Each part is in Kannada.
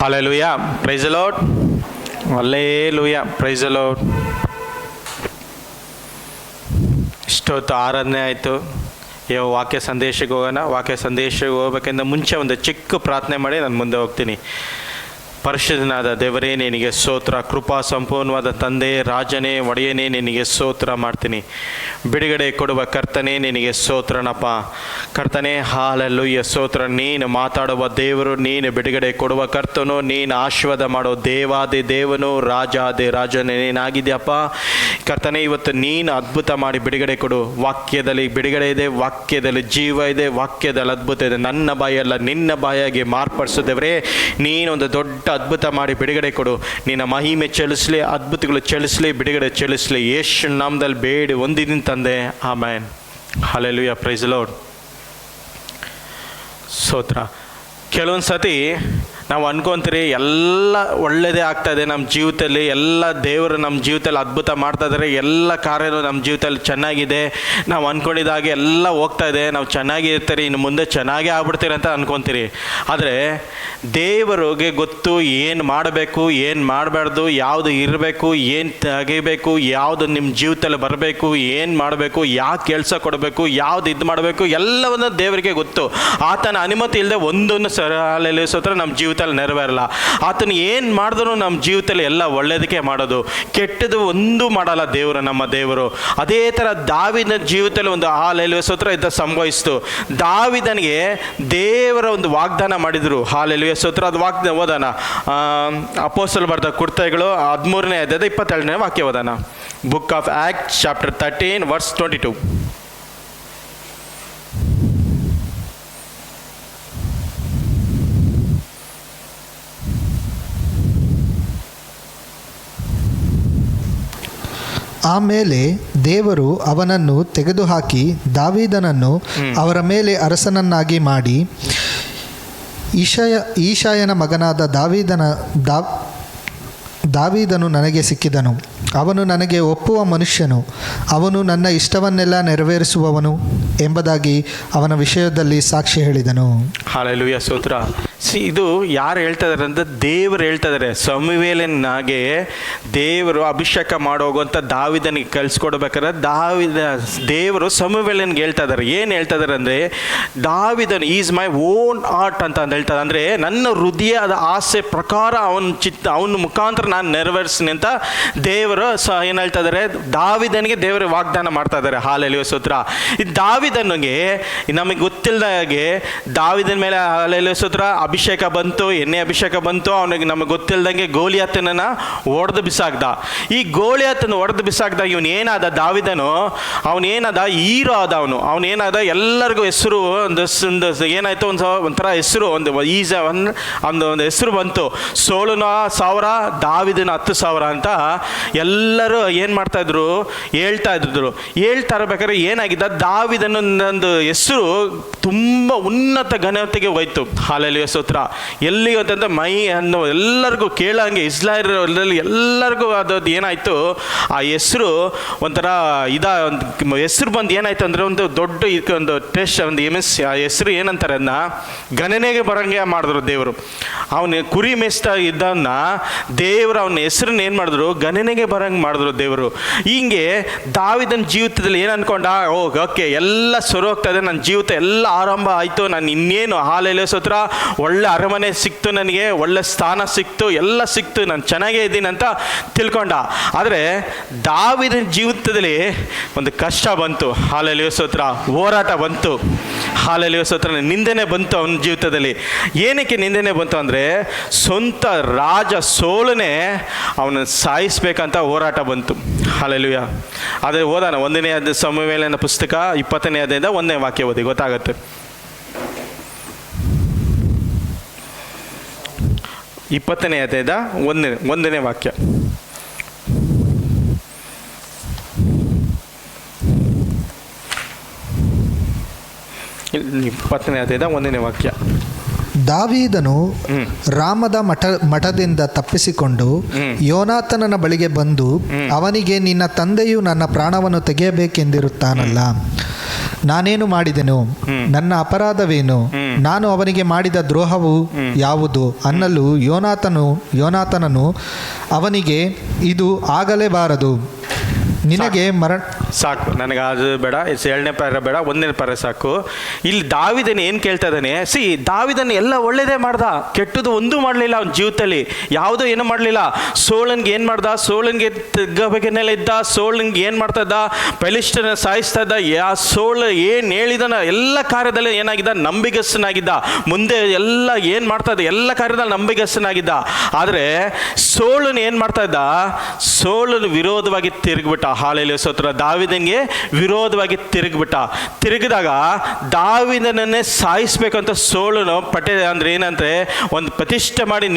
Hallelujah. Praise the Lord. Hallelujah. Praise the Lord. ಇಷ್ಟೊತ್ತು ಆರಾಧನೆ ಆಯಿತು. ಯಾವ ವಾಕ್ಯ ಸಂದೇಶಕ್ಕೆ ಹೋಗೋಣ. ವಾಕ್ಯ ಸಂದೇಶಕ್ಕೆ ಹೋಗ್ಬೇಕಿಂತ ಮುಂಚೆ ಒಂದು ಚಿಕ್ಕ ಪ್ರಾರ್ಥನೆ ಮಾಡಿ ನಾನು ಮುಂದೆ ಹೋಗ್ತೀನಿ. ಪರಿಶುದ್ಧನಾದ ದೇವರೇ, ನಿನಗೆ ಸ್ತೋತ್ರ. ಕೃಪಾ ಸಂಪೂರ್ಣವಾದ ತಂದೆ, ರಾಜನೇ, ಒಡೆಯನೇ, ನಿನಗೆ ಸ್ತೋತ್ರ ಮಾಡ್ತೀನಿ. ಬಿಡುಗಡೆ ಕೊಡುವ ಕರ್ತನೇ, ನಿನಗೆ ಸ್ತೋತ್ರನಪ್ಪ. ಕರ್ತನೇ, ಹಾಲೆಲೂಯ, ಸ್ತೋತ್ರ. ನೀನು ಮಾತಾಡುವ ದೇವರು, ನೀನು ಬಿಡುಗಡೆ ಕೊಡುವ ಕರ್ತನು, ನೀನು ಆಶೀರ್ವಾದ ಮಾಡೋ ದೇವಾದಿ ದೇವನು, ರಾಜಾದಿ ರಾಜನೇ ನೀನಾಗಿದೆಯಪ್ಪ. ಕರ್ತನೇ, ಇವತ್ತು ನೀನು ಅದ್ಭುತ ಮಾಡಿ ಬಿಡುಗಡೆ ಕೊಡು. ವಾಕ್ಯದಲ್ಲಿ ಬಿಡುಗಡೆ ಇದೆ, ವಾಕ್ಯದಲ್ಲಿ ಜೀವ ಇದೆ, ವಾಕ್ಯದಲ್ಲಿ ಅದ್ಭುತ ಇದೆ. ನನ್ನ ಬಾಯಲ್ಲ ನಿನ್ನ ಬಾಯಾಗಿ ಮಾರ್ಪಡಿಸು ದೇವರೇ. ನೀನೊಂದು ದೊಡ್ಡ ಅದ್ಭುತ ಮಾಡಿ ಬಿಡುಗಡೆ ಕೊಡು. ನಿನ್ನ ಮಹಿಮೆ ಚಲಿಸಲಿ, ಅದ್ಭುತಗಳು ಚಲಿಸಲಿ, ಬಿಡುಗಡೆ ಚಲಿಸಲಿ. ಯೇಸು ನಾಮದಲ್ಲಿ ಬೇಡಿ ಹೊಂದಿದ್ದೀನಿ ತಂದೆ, amen. Hallelujah. Praise the Lord. ಸ್ತೋತ್ರ. ಕೆಲವೊಂದು ಸತಿ ನಾವು ಅನ್ಕೊಂತೀರಿ ಎಲ್ಲ ಒಳ್ಳೆಯದೇ ಆಗ್ತಾಯಿದೆ ನಮ್ಮ ಜೀವಿತದಲ್ಲಿ, ಎಲ್ಲ ದೇವರು ನಮ್ಮ ಜೀವಿತದಲ್ಲಿ ಅದ್ಭುತ ಮಾಡ್ತಾ ಇದ್ದಾರೆ, ಎಲ್ಲ ಕಾರ್ಯಗಳು ನಮ್ಮ ಜೀವಿತದಲ್ಲಿ ಚೆನ್ನಾಗಿದೆ, ನಾವು ಅಂದ್ಕೊಂಡಿದ್ದಾಗೆ ಎಲ್ಲ ಹೋಗ್ತಾ ಇದೆ, ನಾವು ಚೆನ್ನಾಗಿ ಇರ್ತೀರಿ, ಇನ್ನು ಮುಂದೆ ಚೆನ್ನಾಗೇ ಆಗ್ಬಿಡ್ತೀರಿ ಅಂತ ಅಂದ್ಕೊತೀರಿ. ಆದರೆ ದೇವರಿಗೆ ಗೊತ್ತು ಏನು ಮಾಡಬೇಕು, ಏನು ಮಾಡಬಾರ್ದು, ಯಾವುದು ಇರಬೇಕು, ಏನು ತೆಗಿಬೇಕು, ಯಾವುದು ನಿಮ್ಮ ಜೀವಿತದಲ್ಲಿ ಬರಬೇಕು, ಏನು ಮಾಡಬೇಕು, ಯಾಕೆ ಕೆಲಸ ಕೊಡಬೇಕು, ಯಾವುದು ಇದು ಮಾಡಬೇಕು, ಎಲ್ಲವನ್ನು ದೇವರಿಗೆ ಗೊತ್ತು. ಆತನ ಅನುಮತಿ ಇಲ್ಲದೆ ಒಂದೊಂದು ಸರಳಲ್ಲಿ ಸತ್ರ ನಮ್ಮ ಜೀವಿತ ನೆರವೇರಲ್ಲ. ಆತನು ಏನು ಮಾಡಿದ್ರು ನಮ್ಮ ಜೀವಿತದಲ್ಲಿ ಎಲ್ಲ ಒಳ್ಳೆಯದಕ್ಕೆ ಮಾಡೋದು, ಕೆಟ್ಟದು ಒಂದು ಮಾಡಲ್ಲ ದೇವರು, ನಮ್ಮ ದೇವರು. ಅದೇ ಥರ ದಾವಿದನ ಜೀವಿತದಲ್ಲಿ ಒಂದು ಹಾಲೆಲುಯ ಸ್ತೋತ್ರ ಇದ್ದ ಸಂಭವಿಸ್ತು. ದಾವಿದನಿಗೆ ದೇವರ ಒಂದು ವಾಗ್ದಾನ ಮಾಡಿದರು. ಹಾಲೆಲುಯ ಸ್ತೋತ್ರ. ಅದು ವಾಗ್ದಾನ ಓದಾನ. ಅಪೊಸ್ತಲರು ಬರೆದ ಕೃತ್ಯಗಳು 13ನೇ ಅಧ್ಯಾಯ 27ನೇ ವಾಕ್ಯ ಓದಾನ. Book of Acts chapter 13 verse 22. ಆಮೇಲೆ ದೇವರು ಅವನನ್ನು ತೆಗೆದುಹಾಕಿ ದಾವೀದನನ್ನು ಅವರ ಮೇಲೆ ಅರಸನನ್ನಾಗಿ ಮಾಡಿ, ಈಶಾಯನ ಮಗನಾದ ದಾವೀದನು ನನಗೆ ಸಿಕ್ಕಿದನು. ಅವನು ನನಗೆ ಒಪ್ಪುವ ಮನುಷ್ಯನು, ಅವನು ನನ್ನ ಇಷ್ಟವನ್ನೆಲ್ಲ ನೆರವೇರಿಸುವವನು ಎಂಬುದಾಗಿ ಅವನ ವಿಷಯದಲ್ಲಿ ಸಾಕ್ಷಿ ಹೇಳಿದನು. ಹಲ್ಲೆಲೂಯಾ. ಸ್ತೋತ್ರ. ಇದು ಯಾರು ಹೇಳ್ತಾ ಇದ್ದಾರೆ ಅಂತ ದೇವರು ಹೇಳ್ತಾ ಇದ್ದಾರೆ. ಸಮುವೇಲನಾಗೆ ದೇವರು ಅಭಿಷೇಕ ಮಾಡೋಗುವಂಥ ದಾವಿದನಿಗೆ ಕಲಿಸ್ಕೊಡ್ಬೇಕಾದ್ರೆ ದೇವರು ಸಮುವೇಲನಿಗೆ ಹೇಳ್ತಾ ಇದ್ದಾರೆ. ಏನು ಹೇಳ್ತಾ ಇದ್ದಾರೆ ಅಂದರೆ, ದಾವಿದನ್ ಈಸ್ ಮೈ ಓನ್ ಆರ್ಟ್ ಅಂತ ಹೇಳ್ತಾರೆ. ಅಂದರೆ ನನ್ನ ಹೃದಯದ ಆಸೆ ಪ್ರಕಾರ ಅವನ ಮುಖಾಂತರ ನಾನು ನೆರವೇರಿಸ್ತೀನಿ ಅಂತ ದೇವರು ಏನು ಹೇಳ್ತಾ ಇದ್ದಾರೆ, ದಾವಿದನಿಗೆ ದೇವರು ವಾಗ್ದಾನ ಮಾಡ್ತಾ ಇದ್ದಾರೆ. ಹಲ್ಲೆಲೂಯಾ. ಸ್ತೋತ್ರ. ಈ ದಾವಿದನಿಗೆ ನಮಗೆ ಗೊತ್ತಿಲ್ಲದ ಹಾಗೆ ದಾವಿದನ ಮೇಲೆ ಹಲ್ಲೆಲೂಯಾ ಸ್ತೋತ್ರ ಅಭಿಷೇಕ ಬಂತು, ಎಣ್ಣೆ ಅಭಿಷೇಕ ಬಂತು. ಅವನಿಗೆ ನಮಗೆ ಗೊತ್ತಿಲ್ಲದಂಗೆ ಗೋಲಿಯಾತನನ್ನು ಒಡೆದು ಬಿಸಾಕ್ದ. ಈ ಗೋಲಿಯಾತನ ಒಡೆದು ಬಿಸಾಕ್ದಾಗ ಇವನು ಏನಾದ, ದಾವಿದನು ಅವನೇನಾದ, ಹೀರೋ ಆದ. ಅವನೇನಾದ, ಎಲ್ಲರಿಗೂ ಹೆಸರು ಒಂದು ಏನಾಯ್ತು, ಒಂಥರ ಹೆಸರು, ಒಂದು ಒಂದು ಹೆಸರು ಬಂತು. ಸೌಲನ 1000, ದಾವಿದನ 10,000 ಅಂತ ಎಲ್ಲರೂ ಏನು ಮಾಡ್ತಾ ಇದ್ರು, ಹೇಳ್ತಾ ಇರ್ಬೇಕಾದ್ರೆ ಏನಾಗಿದ್ದ, ದಾವಿದನ ಒಂದು ಹೆಸರು ತುಂಬ ಉನ್ನತ ಘನತೆಗೆ ಹೋಯ್ತು. ಹಲ್ಲೆಲೂಯಾ ಸ್ತೋತ್ರ. ಎಲ್ಲಿಗೆ ಅಂತಂದ್ರೆ ಎಲ್ಲರಿಗೂ ಕೇಳಂಗೆ, ಇಸ್ರಾಯೇಲರಲ್ಲಿ ಎಲ್ಲರಿಗೂ ಅದು ಏನಾಯ್ತು, ಆ ಹೆಸರು ಒಂಥರ ಒಂದು ಹೆಸರು ಬಂದು ಏನಾಯ್ತು ಅಂದರೆ, ಒಂದು ದೊಡ್ಡ ಒಂದು ಟೆಸ್ಟ್, ಒಂದು ಆ ಹೆಸರು ಏನಂತಾರೆ, ಅದನ್ನ ಗಣನೆಗೆ ಬರಂಗೆ ಮಾಡಿದ್ರು ದೇವರು. ಅವನು ಕುರಿ ಮೇಯಿಸ್ತಾ ಇದ್ದವನ್ನ ದೇವರು ಅವನ ಹೆಸರನ್ನ ಏನು ಮಾಡಿದ್ರು, ಗಣನೆಗೆ ಬರಂಗೆ ಮಾಡಿದ್ರು ದೇವರು. ಹಿಂಗೆ ದಾವಿದನ ಜೀವಿತದಲ್ಲಿ ಏನು ಅನ್ಕೊಂಡ, ಓಕೆ ಎಲ್ಲ ಸೊರ ಹೋಗ್ತಾ ಇದೆ, ನನ್ನ ಜೀವಿತ ಎಲ್ಲ ಆರಂಭ ಆಯಿತು, ನಾನು ಇನ್ನೇನು ಹಲ್ಲೆಲೂಯಾ ಸ್ತೋತ್ರ, ಒಳ್ಳೆ ಅರಮನೆ ಸಿಕ್ತು, ನನಗೆ ಒಳ್ಳೆ ಸ್ಥಾನ ಸಿಕ್ತು, ಎಲ್ಲ ಸಿಕ್ತು, ನಾನು ಚೆನ್ನಾಗೇ ಇದ್ದೀನಿ ಅಂತ ತಿಳ್ಕೊಂಡ. ಆದರೆ ದಾವಿದನ ಜೀವಿತದಲ್ಲಿ ಒಂದು ಕಷ್ಟ ಬಂತು. ಹಲ್ಲೆಲೂಯಾ ಸ್ತೋತ್ರ. ಹೋರಾಟ ಬಂತು. ಹಲ್ಲೆಲೂಯಾ ಸ್ತೋತ್ರ. ನಿಂದನೆ ಬಂತು ಅವನ ಜೀವಿತದಲ್ಲಿ. ಏನಕ್ಕೆ ನಿಂದನೆ ಬಂತು ಅಂದರೆ, ಸ್ವಂತ ರಾಜ ಸೌಲನೇ ಅವನ ಸಾಯಿಸ್ಬೇಕಂತ ಹೋರಾಟ ಬಂತು. ಹಲ್ಲೆಲೂಯಾ. ಆದರೆ ಓದಾನ 1ನೇ ಸಮುವೇಲನ ಪುಸ್ತಕ 20ನೇ ಅಧ್ಯಾಯದಿಂದ 1ನೇ ವಾಕ್ಯ ಓದಿ, ಗೊತ್ತಾಗುತ್ತೆ. 20ನೇ ಅಧ್ಯಾಯದ 1ನೇ ವಾಕ್ಯ. 20ನೇ ಅಧ್ಯಾಯದ 1ನೇ ವಾಕ್ಯ. ದಾವೀದನು ರಾಮದ ಮಠದಿಂದ ತಪ್ಪಿಸಿಕೊಂಡು ಯೋನಾತನನ ಬಳಿಗೆ ಬಂದು ಅವನಿಗೆ, ನಿನ್ನ ತಂದೆಯು ನನ್ನ ಪ್ರಾಣವನ್ನು ತೆಗೆಯಬೇಕೆಂದಿರುತ್ತಾನಲ್ಲ, ನಾನೇನು ಮಾಡಿದೆನು? ನನ್ನ ಅಪರಾಧವೇನು? ನಾನು ಅವನಿಗೆ ಮಾಡಿದ ದ್ರೋಹವು ಯಾವುದು ಅನ್ನಲು ಯೋನಾತನನು ಅವನಿಗೆ ಇದು ಆಗಲೇಬಾರದು, ನಿನಗೆ ಸಾಕು, ನನಗೆ ಅದು ಬೇಡ, 7ನೇ ಪ್ಯಾರ ಬೇಡ, 1ನೇ ಪ್ಯಾರ ಸಾಕು. ಇಲ್ಲಿ ದಾವಿದನ ಏನು ಕೇಳ್ತಾ ಇದ್ದಾನೆ, ದಾವಿದನ ಎಲ್ಲ ಒಳ್ಳೇದೇ ಮಾಡ್ದ, ಕೆಟ್ಟದ್ದು ಒಂದೂ ಮಾಡಲಿಲ್ಲ ಅವನ ಜೀವಿತದಲ್ಲಿ, ಯಾವುದೋ ಏನು ಮಾಡಲಿಲ್ಲ. ಸೋಳನ್ಗೆ ಏನು ಮಾಡ್ದ, ಸೋಳನ್ಗೆ ತಗ್ಗಬೇಕನ್ನೆಲ್ಲ ಇದ್ದ, ಸೋಳನ್ಗೆ ಏನು ಮಾಡ್ತಾ ಇದ್ದ, ಫಿಲಿಷ್ಟಿಯರನ್ನ ಸಾಯಿಸ್ತಾ ಇದ್ದ. ಸೋಳ ಏನು ಹೇಳಿದಾನ ಎಲ್ಲ ಕಾರ್ಯದಲ್ಲಿ ಏನಾಗಿದ್ದ, ನಂಬಿಗಸ್ತನಾಗಿದ್ದ. ಮುಂದೆ ಎಲ್ಲ ಏನು ಮಾಡ್ತಾ ಇದ್ದ, ಎಲ್ಲ ಕಾರ್ಯದಲ್ಲಿ ನಂಬಿಗಸ್ತನಾಗಿದ್ದ. ಆದರೆ ಸೋಳನ್ ಏನು ಮಾಡ್ತಾ ಇದ್ದ, ಸೋಳನ ವಿರೋಧವಾಗಿ ತಿರುಗಿಬಿಟ್ಟ. ಹಾಲೆಲೂಯಾ ಸ್ತೋತ್ರ. ದಾವಿದನಿಗೆ ವಿರೋಧವಾಗಿ ತಿರುಗಿದಾಗ ದಾವಿದನನ್ನೇ ಸಾಯಿಸ್ಬೇಕಂತ ಸೋಳನು ಅಂದ್ರೆ ಏನಂದ್ರೆ ಒಂದು ಪ್ರತಿಷ್ಠೆ ಮಾಡಿ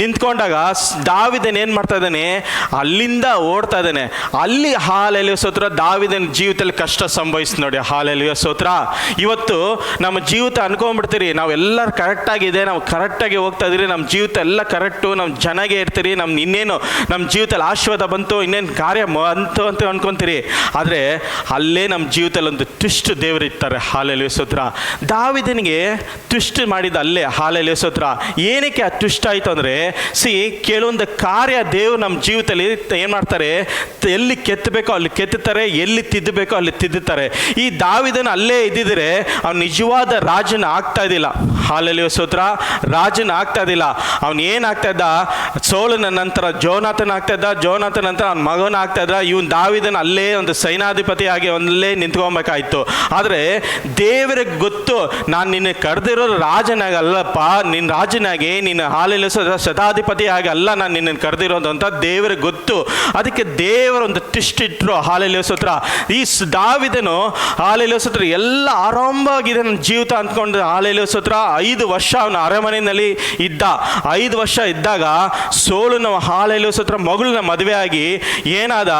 ನಿಂತ್ಕೊಂಡಾಗ ದಾವಿದನ್ ಏನ್ ಮಾಡ್ತಾ ಇದ್ದಾನೆ, ಅಲ್ಲಿಂದ ಓಡ್ತಾ ಇದ್ದಾನೆ. ಅಲ್ಲಿ ಹಾಲೆಲೂಯಾ ಸ್ತೋತ್ರ ದಾವಿದನ ಜೀವಿತದಲ್ಲಿ ಕಷ್ಟ ಸಂಭವಿಸ್ ನೋಡಿ. ಹಾಲೆಲೂಯಾ ಸ್ತೋತ್ರ. ಇವತ್ತು ನಮ್ಮ ಜೀವಿತ ಅನ್ಕೊಂಡ್ಬಿಡ್ತೀರಿ ನಾವೆಲ್ಲರೂ ಕರೆಕ್ಟಾಗಿದೆ, ನಾವು ಕರೆಕ್ಟಾಗಿ ಹೋಗ್ತಾ ಇದೀರಿ, ನಮ್ಮ ಜೀವಿತ ಎಲ್ಲ ಕರೆಕ್ಟು, ನಮ್ಮ ಚೆನ್ನಾಗೇ ಇರ್ತೀರಿ, ಇನ್ನೇನು ನಮ್ಮ ಜೀವಿತದಲ್ಲಿ ಆಶೀರ್ವಾದ ಬಂತು, ಇನ್ನೇನು ಕಾರ್ಯ ಅಂತ ಅನ್ಕೊಂತೀರಿ. ಆದರೆ ಅಲ್ಲೇ ನಮ್ಮ ಜೀವಿತದಲ್ಲಿ ಒಂದು ಟ್ವಿಸ್ಟ್ ದೇವರು ಇರ್ತಾರೆ. ಹಾಲೆಲೂಯಾ ಸ್ತೋತ್ರ. ದಾವಿದನಿಗೆ ಟ್ವಿಸ್ಟ್ ಮಾಡಿದ ಅಲ್ಲೇ. ಹಾಲೆಲೂಯಾ ಸ್ತೋತ್ರ. ಏನಕ್ಕೆ ಆ ಟ್ವಿಸ್ಟ್ ಆಯಿತು ಅಂದರೆ, ಕೆಲವೊಂದು ಕಾರ್ಯ ದೇವರು ನಮ್ಮ ಜೀವಿತದಲ್ಲಿ ಏನು ಮಾಡ್ತಾರೆ, ಎಲ್ಲಿ ಕೆತ್ತಬೇಕೋ ಅಲ್ಲಿ ಕೆತ್ತುತ್ತಾರೆ, ಎಲ್ಲಿ ತಿದ್ದಬೇಕೋ ಅಲ್ಲಿ ತಿದ್ದುತ್ತಾರೆ. ಈ ದಾವಿದನ ಅಲ್ಲೇ ಇದ್ದಿದ್ರೆ ಅವ್ನು ನಿಜವಾದ ರಾಜನ ಆಗ್ತಾ ಇದ್ದಿಲ್ಲ. ಹಾಲೆಲೂಯಾ ಸ್ತೋತ್ರ. ರಾಜನ ಆಗ್ತಾ ಇದ್ದಿಲ್ಲ. ಅವನು ಏನಾಗ್ತಾ ಇದ್ದ, ಸೌಲನ ನಂತರ ಜೋನಾಥನ್ ಆಗ್ತಾ ಇದ್ದ, ಜೋನಾಥನ್ ನಂತರ ಅವನ ಮಗನ ಆಗ್ತಾ ಇದ್ದ. ಇವನು ದಾವಿದನ ಅಲ್ಲೇ ಒಂದು ಸೈನಾಧಿಪತಿ ಆಗಿ ಅಲ್ಲೇ ನಿಂತ್ಕೊಬೇಕಾಯ್ತು. ಆದರೆ ದೇವರಿಗೆ ಗೊತ್ತು, ನಾನು ನಿನ್ನ ಕರೆದಿರೋ ರಾಜನಾಗಲ್ಲಪ್ಪ, ನಿನ್ನ ರಾಜನಾಗಿ ನಿನ್ನ ಹಾಲೆಲೂಯಾ ಶತಾಧಿಪತಿ ಆಗಿ ಅಲ್ಲ ನಾನು ನಿನ್ನನ್ನು ಕರೆದಿರೋದು ಅಂತ ದೇವರಿಗೆ ಗೊತ್ತು. ಅದಕ್ಕೆ ದೇವರೊಂದು ಟ್ವಿಸ್ಟ್ ಇಟ್ಟರು. ಹಾಲೆಲೂಯಾ ಸ್ತೋತ್ರ. ಈ ದಾವಿದನು ಹಾಲೆಲೂಯಾ ಸ್ತೋತ್ರ ಎಲ್ಲ ಆರಂಭವಾಗಿದೆ ನನ್ನ ಜೀವಿತ ಅಂದ್ಕೊಂಡು ಹಾಲೆಲೂಯಾ ಸ್ತೋತ್ರ 5 ವರ್ಷ ಅವನ ಅರಮನೆಯಲ್ಲಿ ಇದ್ದ. 5 ವರ್ಷ ಇದ್ದಾಗ ಸೋಲನ ಹಾಲೆಲೂಯಾ ಸ್ತೋತ್ರ ಮಗಳನ್ನ ಮದುವೆ ಆಗಿ ಏನಾದ,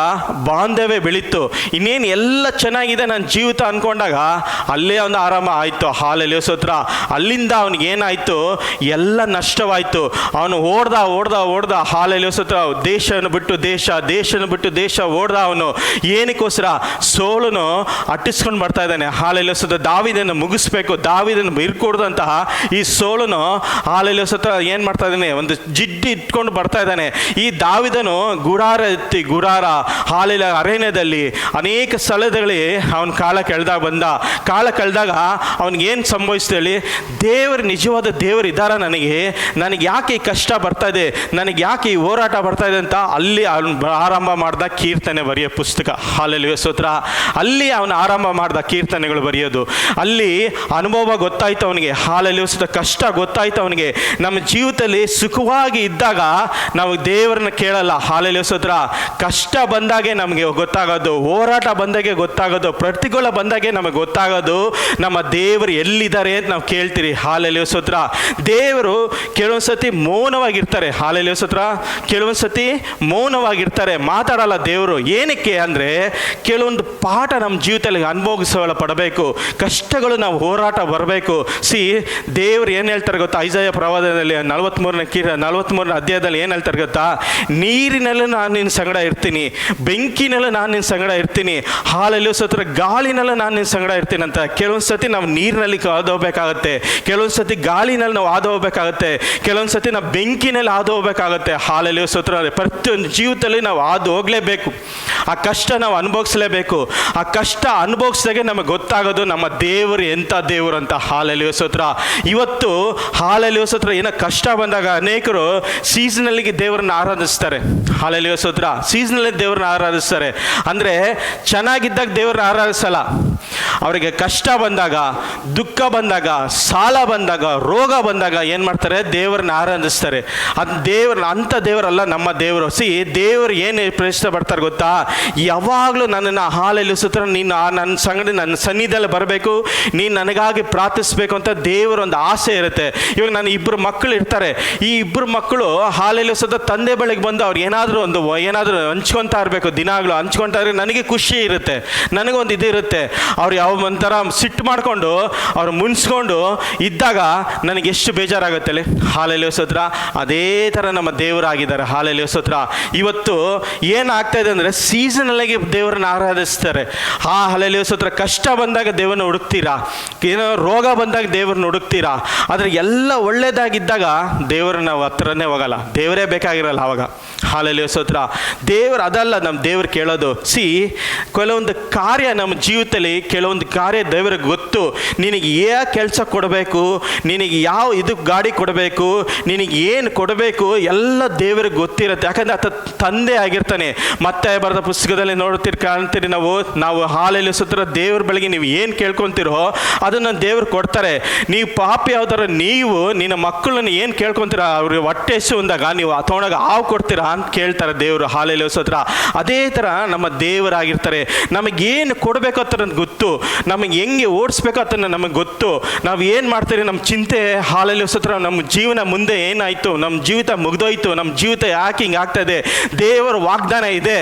ಬಾಂಧವ್ಯ ಬೆಳೀತು. ಇನ್ನೇನು ಎಲ್ಲ ಚೆನ್ನಾಗಿದೆ ನನ್ನ ಜೀವಿತ ಅಂದ್ಕೊಂಡಾಗ ಅಲ್ಲೇ ಒಂದು ಆರಾಮ ಆಯಿತು. ಹಾಲೆಲೂಯಾ ಸ್ತೋತ್ರ. ಅಲ್ಲಿಂದ ಅವನಿಗೆ ಏನಾಯಿತು, ಎಲ್ಲ ನಷ್ಟವಾಯಿತು. ಅವನು ಓಡ್ದ ಹಾಲೆಲೂಯಾ ಸ್ತೋತ್ರ. ದೇಶವನ್ನು ಬಿಟ್ಟು ದೇಶ ಓಡ್ದ. ಅವನು ಏನಕ್ಕೋಸ್ಕರ, ಸೋಲನು ಅಟ್ಟಿಸ್ಕೊಂಡು ಬರ್ತಾ ಇದ್ದಾನೆ. ಹಾಲೆಲೂಯಾ ಸ್ತೋತ್ರ. ದಾವಿದನ್ನು ಮುಗಿಸ್ಬೇಕು, ದಾವಿದನ್ನು ಇರ್ಕೊಡ್ದಂತಹ ಈ ಸೋಲನು ಹಾಲೆಲೂಯಾ ಸ್ತೋತ್ರ ಏನು ಮಾಡ್ತಾ ಇದ್ದಾನೆ, ಒಂದು ಜಿಡ್ಡಿ ಇಟ್ಕೊಂಡು ಬರ್ತಾ ಇದ್ದಾನೆ. ಈ ದಾವಿದನು ಗುಡಾರ ಹಾಲೆಲೂಯಾ ಅರಣ್ಯದಲ್ಲಿ ಅನೇಕ ಸ್ಥಳದಲ್ಲಿ ಅವನ ಕಾಲ ಕಳೆದಾಗ ಅವನಿಗೇನು ಸಂಭವಿಸ್ತು ಹೇಳಿ, ನಿಜವಾದ ದೇವರು ಇದ್ದಾರ, ನನಗೆ ಯಾಕೆ ಈ ಕಷ್ಟ ಬರ್ತಾ ಇದೆ, ನನಗೆ ಯಾಕೆ ಈ ಹೋರಾಟ ಬರ್ತಾ ಇದೆ ಅಂತ ಅಲ್ಲಿ ಅವನು ಆರಂಭ ಮಾಡ್ದ ಕೀರ್ತನೆ ಬರೆಯೋ ಪುಸ್ತಕ. ಹಾಲೆಲೂಯಾ ಸ್ತೋತ್ರ. ಅಲ್ಲಿ ಅವನು ಆರಂಭ ಮಾಡ್ದ ಕೀರ್ತನೆಗಳು ಬರೆಯೋದು. ಅಲ್ಲಿ ಅನುಭವ ಗೊತ್ತಾಯ್ತು ಅವನಿಗೆ. ಹಾಲೆಲೂಯಾ ಸ್ತೋತ್ರ. ಕಷ್ಟ ಗೊತ್ತಾಯ್ತು ಅವನಿಗೆ. ನಮ್ಮ ಜೀವಿತದಲ್ಲಿ ಸುಖವಾಗಿ ಇದ್ದಾಗ ನಾವು ದೇವರನ್ನ ಕೇಳಲ್ಲ. ಹಾಲೆಲೂಯಾ ಸ್ತೋತ್ರ. ಕಷ್ಟ ಬಂದಾಗೆ ನಮಗೆ ಗೊತ್ತಾಗೋದು, ಹೋರಾಟ ಬಂದಾಗೆ ಗೊತ್ತಾಗೋದು, ಪ್ರತಿಕೂಲ ಬಂದಾಗೆ ನಮಗೆ ಗೊತ್ತಾಗೋದು ನಮ್ಮ ದೇವರು ಎಲ್ಲಿದ್ದಾರೆ ಅಂತ ನಾವು ಕೇಳ್ತೀರಿ. ಹಾಲೆಲೂಯಾ ಸ್ತೋತ್ರ. ದೇವರು ಕೆಲವೊಂದ್ಸತಿ ಮೌನವಾಗಿರ್ತಾರೆ. ಹಾಲೆಲೂಯಾ ಸ್ತೋತ್ರ. ಕೆಲವೊಂದ್ಸತಿ ಮೌನವಾಗಿರ್ತಾರೆ, ಮಾತಾಡಲ್ಲ ದೇವರು. ಏನಕ್ಕೆ ಅಂದರೆ ಕೆಲವೊಂದು ಪಾಠ ನಮ್ಮ ಜೀವಿತದಲ್ಲಿ ಪಡಬೇಕು, ಕಷ್ಟಗಳು ನಾವು ಹೋರಾಟ ಬರಬೇಕು. ದೇವರು ಏನು ಹೇಳ್ತಾರೆ ಗೊತ್ತಾ, ಐಸಾಯ ಪ್ರವಾದದಲ್ಲಿ 43ನೇ ಅಧ್ಯಾಯದಲ್ಲಿ ಏನು ಹೇಳ್ತಾರೆ ಗೊತ್ತಾ, ನೀರಿನಲ್ಲೂ ನಾನು ನಿನ್ನ ಸಂಗಡ ಇರ್ತೀನಿ, ಬೆಂಕಿನಲ್ಲೂ ನಾನು ನಿನ್ನ ಸಂಗಡ ಇರ್ತೀನಿ, ಹಾಲೆಲೂಯಾ ಸ್ತೋತ್ರ, ಗಾಳಿನಲ್ಲೂ ನಾನು ನಿನ್ನ ಸಂಗಡ ಇರ್ತೀನಿ ಅಂತ. ಕೆಲವೊಂದು ಸತಿ ನಾವು ನೀರಿನಲ್ಲಿ ಹಾದು ಹೋಗ್ಬೇಕಾಗತ್ತೆ, ಕೆಲವೊಂದು ಸತಿ ಗಾಳಿನಲ್ಲಿ ನಾವು ಹಾದು ಹೋಗ್ಬೇಕಾಗತ್ತೆ, ಕೆಲವೊಂದು ಸತಿ ನಾವು ಬೆಂಕಿನಲ್ಲಿ ಹಾದು ಹೋಗ್ಬೇಕಾಗತ್ತೆ. ಹಾಲೆಲೂಯಾ ಸ್ತೋತ್ರ. ಪ್ರತಿಯೊಂದು ಜೀವಿತದಲ್ಲಿ ನಾವು ಹಾದು ಹೋಗಲೇಬೇಕು. ಆ ಕಷ್ಟ ನಾವು ಅನುಭವಿಸಲೇಬೇಕು. ಆ ಕಷ್ಟ ಅನುಭವಿಸಿದಾಗೆ ನಮಗೆ ಗೊತ್ತಾಗೋದು ನಮ್ಮ ದೇವರು ಎಂಥ ದೇವರು ಅಂತ. ಹಾಲೆಲೂಯಾ ಸ್ತೋತ್ರ. ಇವತ್ತು ಹಾಲೆಲೂಯಾ ಸ್ತೋತ್ರ. ಏನೋ ಕಷ್ಟ ಬಂದಾಗ ಅನೇಕರು ಸೀಸನಲ್ಲಿಗೆ ದೇವರನ್ನ ಆರಾಧಿಸ್ತಾರೆ. ಹಾಲೆಲೂಯಾ ಸ್ತೋತ್ರ. ಸೀಸನಲ್ಲಿ ದೇವರನ್ನ ಆರಾಧಿಸ್ತಾರೆ ಅಂದರೆ ಚೆನ್ನಾಗಿದ್ದಾಗ ದೇವರನ್ನ ಆರಾಧಿಸಲ್ಲ. ಅವರಿಗೆ ಕಷ್ಟ ಬಂದಾಗ, ದುಃಖ ಬಂದಾಗ, ಸಾಲ ಬಂದಾಗ, ರೋಗ ಬಂದಾಗ ಏನು ಮಾಡ್ತಾರೆ, ದೇವರನ್ನ ಆರಾಧಿಸ್ತಾರೆ. ಅದು ಅಂಥ ದೇವರಲ್ಲ ನಮ್ಮ ದೇವರು. ದೇವರು ಏನು ಪ್ರಶ್ನೆ ಬರ್ತಾರೆ ಗೊತ್ತಾ, ಯಾವಾಗಲೂ ನನ್ನನ್ನು ಹಾಲೆಲೂಯಾ ಸ್ತೋತ್ರ, ನೀನು ನನ್ನ ಸಂಗಡ ನನ್ನ ಸನ್ನಿಧಿಯಲ್ಲಿ ಬರಬೇಕು, ನೀನು ನನಗಾಗಿ ಪ್ರಾರ್ಥಿಸಬೇಕು ಅಂತ ದೇವರ ಒಂದು ಆಸೆ ಇರುತ್ತೆ. ಇವಾಗ ನನ್ನ 2 ಮಕ್ಕಳು ಇರ್ತಾರೆ. ಈ 2 ಮಕ್ಕಳು ಹಾಲೆಲೂಯಾ ಸ್ತೋತ್ರ ತಂದೆ ಬಳಿಗೆ ಬಂದು ಅವ್ರು ಏನಾದರೂ ಹಂಚ್ಕೊತಾ ಇರಬೇಕು, ದಿನಾಗಲೂ ಹಂಚ್ಕೊತಾ ನೋಡಿದ್ರೆ ನನಗೆ ಖುಷಿ ಇರುತ್ತೆ, ನನಗೊಂದು ಇದು ಇರುತ್ತೆ. ಅವ್ರು ಯಾವ ಒಂಥರ ಸಿಟ್ಟು ಮಾಡಿಕೊಂಡು ಅವ್ರು ಮುನ್ಸ್ಕೊಂಡು ಇದ್ದಾಗ ನನಗೆ ಎಷ್ಟು ಬೇಜಾರಾಗುತ್ತೆ ಅಲ್ಲಿ. ಹಾಲೆಲೂಯ ಸ್ತೋತ್ರ. ಅದೇ ಥರ ನಮ್ಮ ದೇವರಾಗಿದ್ದಾರೆ. ಹಾಲೆಲೂಯ ಸ್ತೋತ್ರ. ಇವತ್ತು ಏನಾಗ್ತಾ ಇದೆ ಅಂದರೆ ಸೀಸನಲ್ಲಾಗಿ ದೇವರನ್ನ ಆರಾಧಿಸ್ತಾರೆ. ಹಾಲೆಲೂಯ ಸ್ತೋತ್ರ. ಕಷ್ಟ ಬಂದಾಗ ದೇವರನ್ನ ಹುಡುಕ್ತೀರಾ, ಏನೋ ರೋಗ ಬಂದಾಗ ದೇವ್ರನ್ನ ಹುಡುಕ್ತೀರಾ, ಆದರೆ ಎಲ್ಲ ಒಳ್ಳೇದಾಗಿದ್ದಾಗ ದೇವರನ್ನ ಹತ್ರನೇ ಹೋಗಲ್ಲ, ದೇವರೇ ಬೇಕಾಗಿರಲ್ಲ ಅವಾಗ. ಹಾಲೆಲೂಯ ಸ್ತೋತ್ರ. ದೇವರು ಅದಲ್ಲ ನಮ್ಮ ದೇವ್ರು ಕೇಳೋದು. ಕೆಲವೊಂದು ಕಾರ್ಯ ನಮ್ಮ ಜೀವಿತದಲ್ಲಿ, ಕೆಲವೊಂದು ಕಾರ್ಯ ದೇವರಿಗೆ ಗೊತ್ತು. ನಿನಗೆ ಯಾವ ಕೆಲಸ ಕೊಡಬೇಕು, ನಿನಗೆ ಯಾವ ಇದು ಗಾಡಿ ಕೊಡಬೇಕು, ನಿನಗೆ ಏನು ಕೊಡಬೇಕು ಎಲ್ಲ ದೇವರಿಗೆ ಗೊತ್ತಿರುತ್ತೆ. ಯಾಕಂದರೆ ಆತ ತಂದೆ ಆಗಿರ್ತಾನೆ. ಮತ್ತೆ ಬರೆದ ಪುಸ್ತಕದಲ್ಲಿ ಕಾಣ್ತೀರಿ ನಾವು ಹಾಲೆಲೂಯ ಸ್ತೋತ್ರ. ದೇವ್ರ ಬೆಳಗ್ಗೆ ನೀವು ಏನು ಕೇಳ್ಕೊತೀರೋ ಅದನ್ನು ದೇವ್ರು ಕೊಡ್ತಾರೆ. ನೀವು ಪಾಪಿ ಯಾವ್ದಾರ ನೀವು ನಿನ್ನ ಮಕ್ಕಳನ್ನ ಏನು ಕೇಳ್ಕೊತೀರಾ, ಅವ್ರಿಗೆ ಹೊಟ್ಟೆ ಹಸು ಅಂದಾಗ ನೀವು ತೊಗೊಂಡಾಗ ಹಾವು ಕೊಡ್ತೀರಾ ಅಂತ ಕೇಳ್ತಾರೆ ದೇವರು. ಹಾಲೆಲೂಯ ಸ್ತೋತ್ರ. ಅದೇ ಥರ ನಮ್ಮ ದೇವರಾಗಿರ್ತಾರೆ. ನಮಗೇನು ಕೊಡಬೇಕು ಅಂತ ನನಗೆ ಗೊತ್ತು, ನಮಗೆ ಹೆಂಗೆ ಓಡಿಸ್ಬೇಕು ಅಂತ ನಮಗೆ ಗೊತ್ತು. ನಾವು ಏನು ಮಾಡ್ತೀರಿ ನಮ್ಮ ಚಿಂತೆ. ಹಾಲೆಲೂಯ ಸ್ತೋತ್ರ. ನಮ್ಮ ಜೀವನ ಮುಂದೆ ಏನಾಯಿತು, ನಮ್ಮ ಜೀವಿತ ಮುಗ್ದೋಯ್ತು, ನಮ್ಮ ಜೀವಿತ ಯಾಕೆ ಹಿಂಗೆ ಆಗ್ತಾಯಿದೆ, ದೇವರ ವಾಗ್ದಾನ ಇದೆ,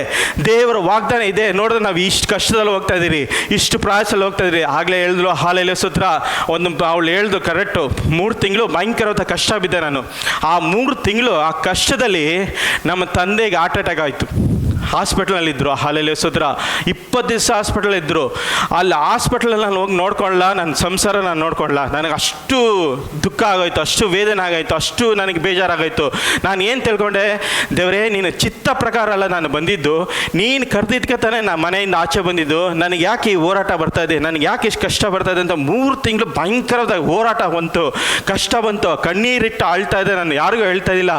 ದೇವರ ವಾಗ್ದಾನ ಇದೆ. ನೋಡಿದ್ರೆ ನಾವು ಇಷ್ಟು ಕಷ್ಟದಲ್ಲಿ ಹೋಗ್ತಾ ಇದ್ದೀರಿ, ಇಷ್ಟು ಪ್ರಯಾಸಲ್ಲಿ ಹೋಗ್ತಾ ಇದ್ದೀರಿ. ಆಗಲೇ ಹೇಳಿದ್ರು ಹಾಲೆಲೂಯ ಸ್ತೋತ್ರ. ಅವಳು ಹೇಳ್ದು ಕರೆಕ್ಟು. 3 ತಿಂಗಳು ಭಯಂಕರವಾದ ಕಷ್ಟ ಬಿದ್ದೆ ನಾನು. ಆ 3 ತಿಂಗಳು ಆ ಕಷ್ಟದಲ್ಲಿ ನಮ್ಮ ತಂದೆಗೆ ಹಾರ್ಟ್ ಅಟ್ಯಾಕ್ ಆಯಿತು. ಹಾಸ್ಪಿಟ್ಲಲ್ಲಿದ್ದರು. ಹಾಲೆಲೂಯ ಸ್ತೋತ್ರ. 20 ದಿವಸ ಹಾಸ್ಪಿಟಲ್ ಇದ್ದರು. ಅಲ್ಲಿ ಹಾಸ್ಪಿಟ್ಲಲ್ಲಿ ನಾನು ಹೋಗಿ ನೋಡ್ಕೊಳ್ಳ, ನನ್ನ ಸಂಸಾರ ನಾನು ನೋಡ್ಕೊಳ್ಳ. ನನಗೆ ಅಷ್ಟು ದುಃಖ ಆಗೋಯ್ತು, ಅಷ್ಟು ವೇದನೆ ಆಗೋಯ್ತು, ಅಷ್ಟು ನನಗೆ ಬೇಜಾರಾಗೋಯ್ತು. ನಾನು ಏನು ತಿಳ್ಕೊಂಡೆ, ದೇವರೇ ನಿನ್ನ ಚಿತ್ತ ಪ್ರಕಾರ ಅಲ್ಲ ನಾನು ಬಂದಿದ್ದು, ನೀನು ಕರೆದಿದ್ದಕ್ಕೆ ತಾನೇ ನಾನು ಮನೆಯಿಂದ ಆಚೆ ಬಂದಿದ್ದು. ನನಗೆ ಯಾಕೆ ಈ ಹೋರಾಟ ಬರ್ತಾಯಿದೆ, ನನಗೆ ಯಾಕೆ ಇಷ್ಟು ಕಷ್ಟ ಬರ್ತಾಯಿದೆ ಅಂತ 3 ತಿಂಗಳು ಭಯಂಕರವಾದ ಹೋರಾಟ ಬಂತು, ಕಷ್ಟ ಬಂತು. ಕಣ್ಣೀರಿಟ್ಟು ಅಳ್ತಾ ಇದೆ. ನಾನು ಯಾರಿಗೂ ಹೇಳ್ತಾ ಇದ್ದಿಲ್ಲ,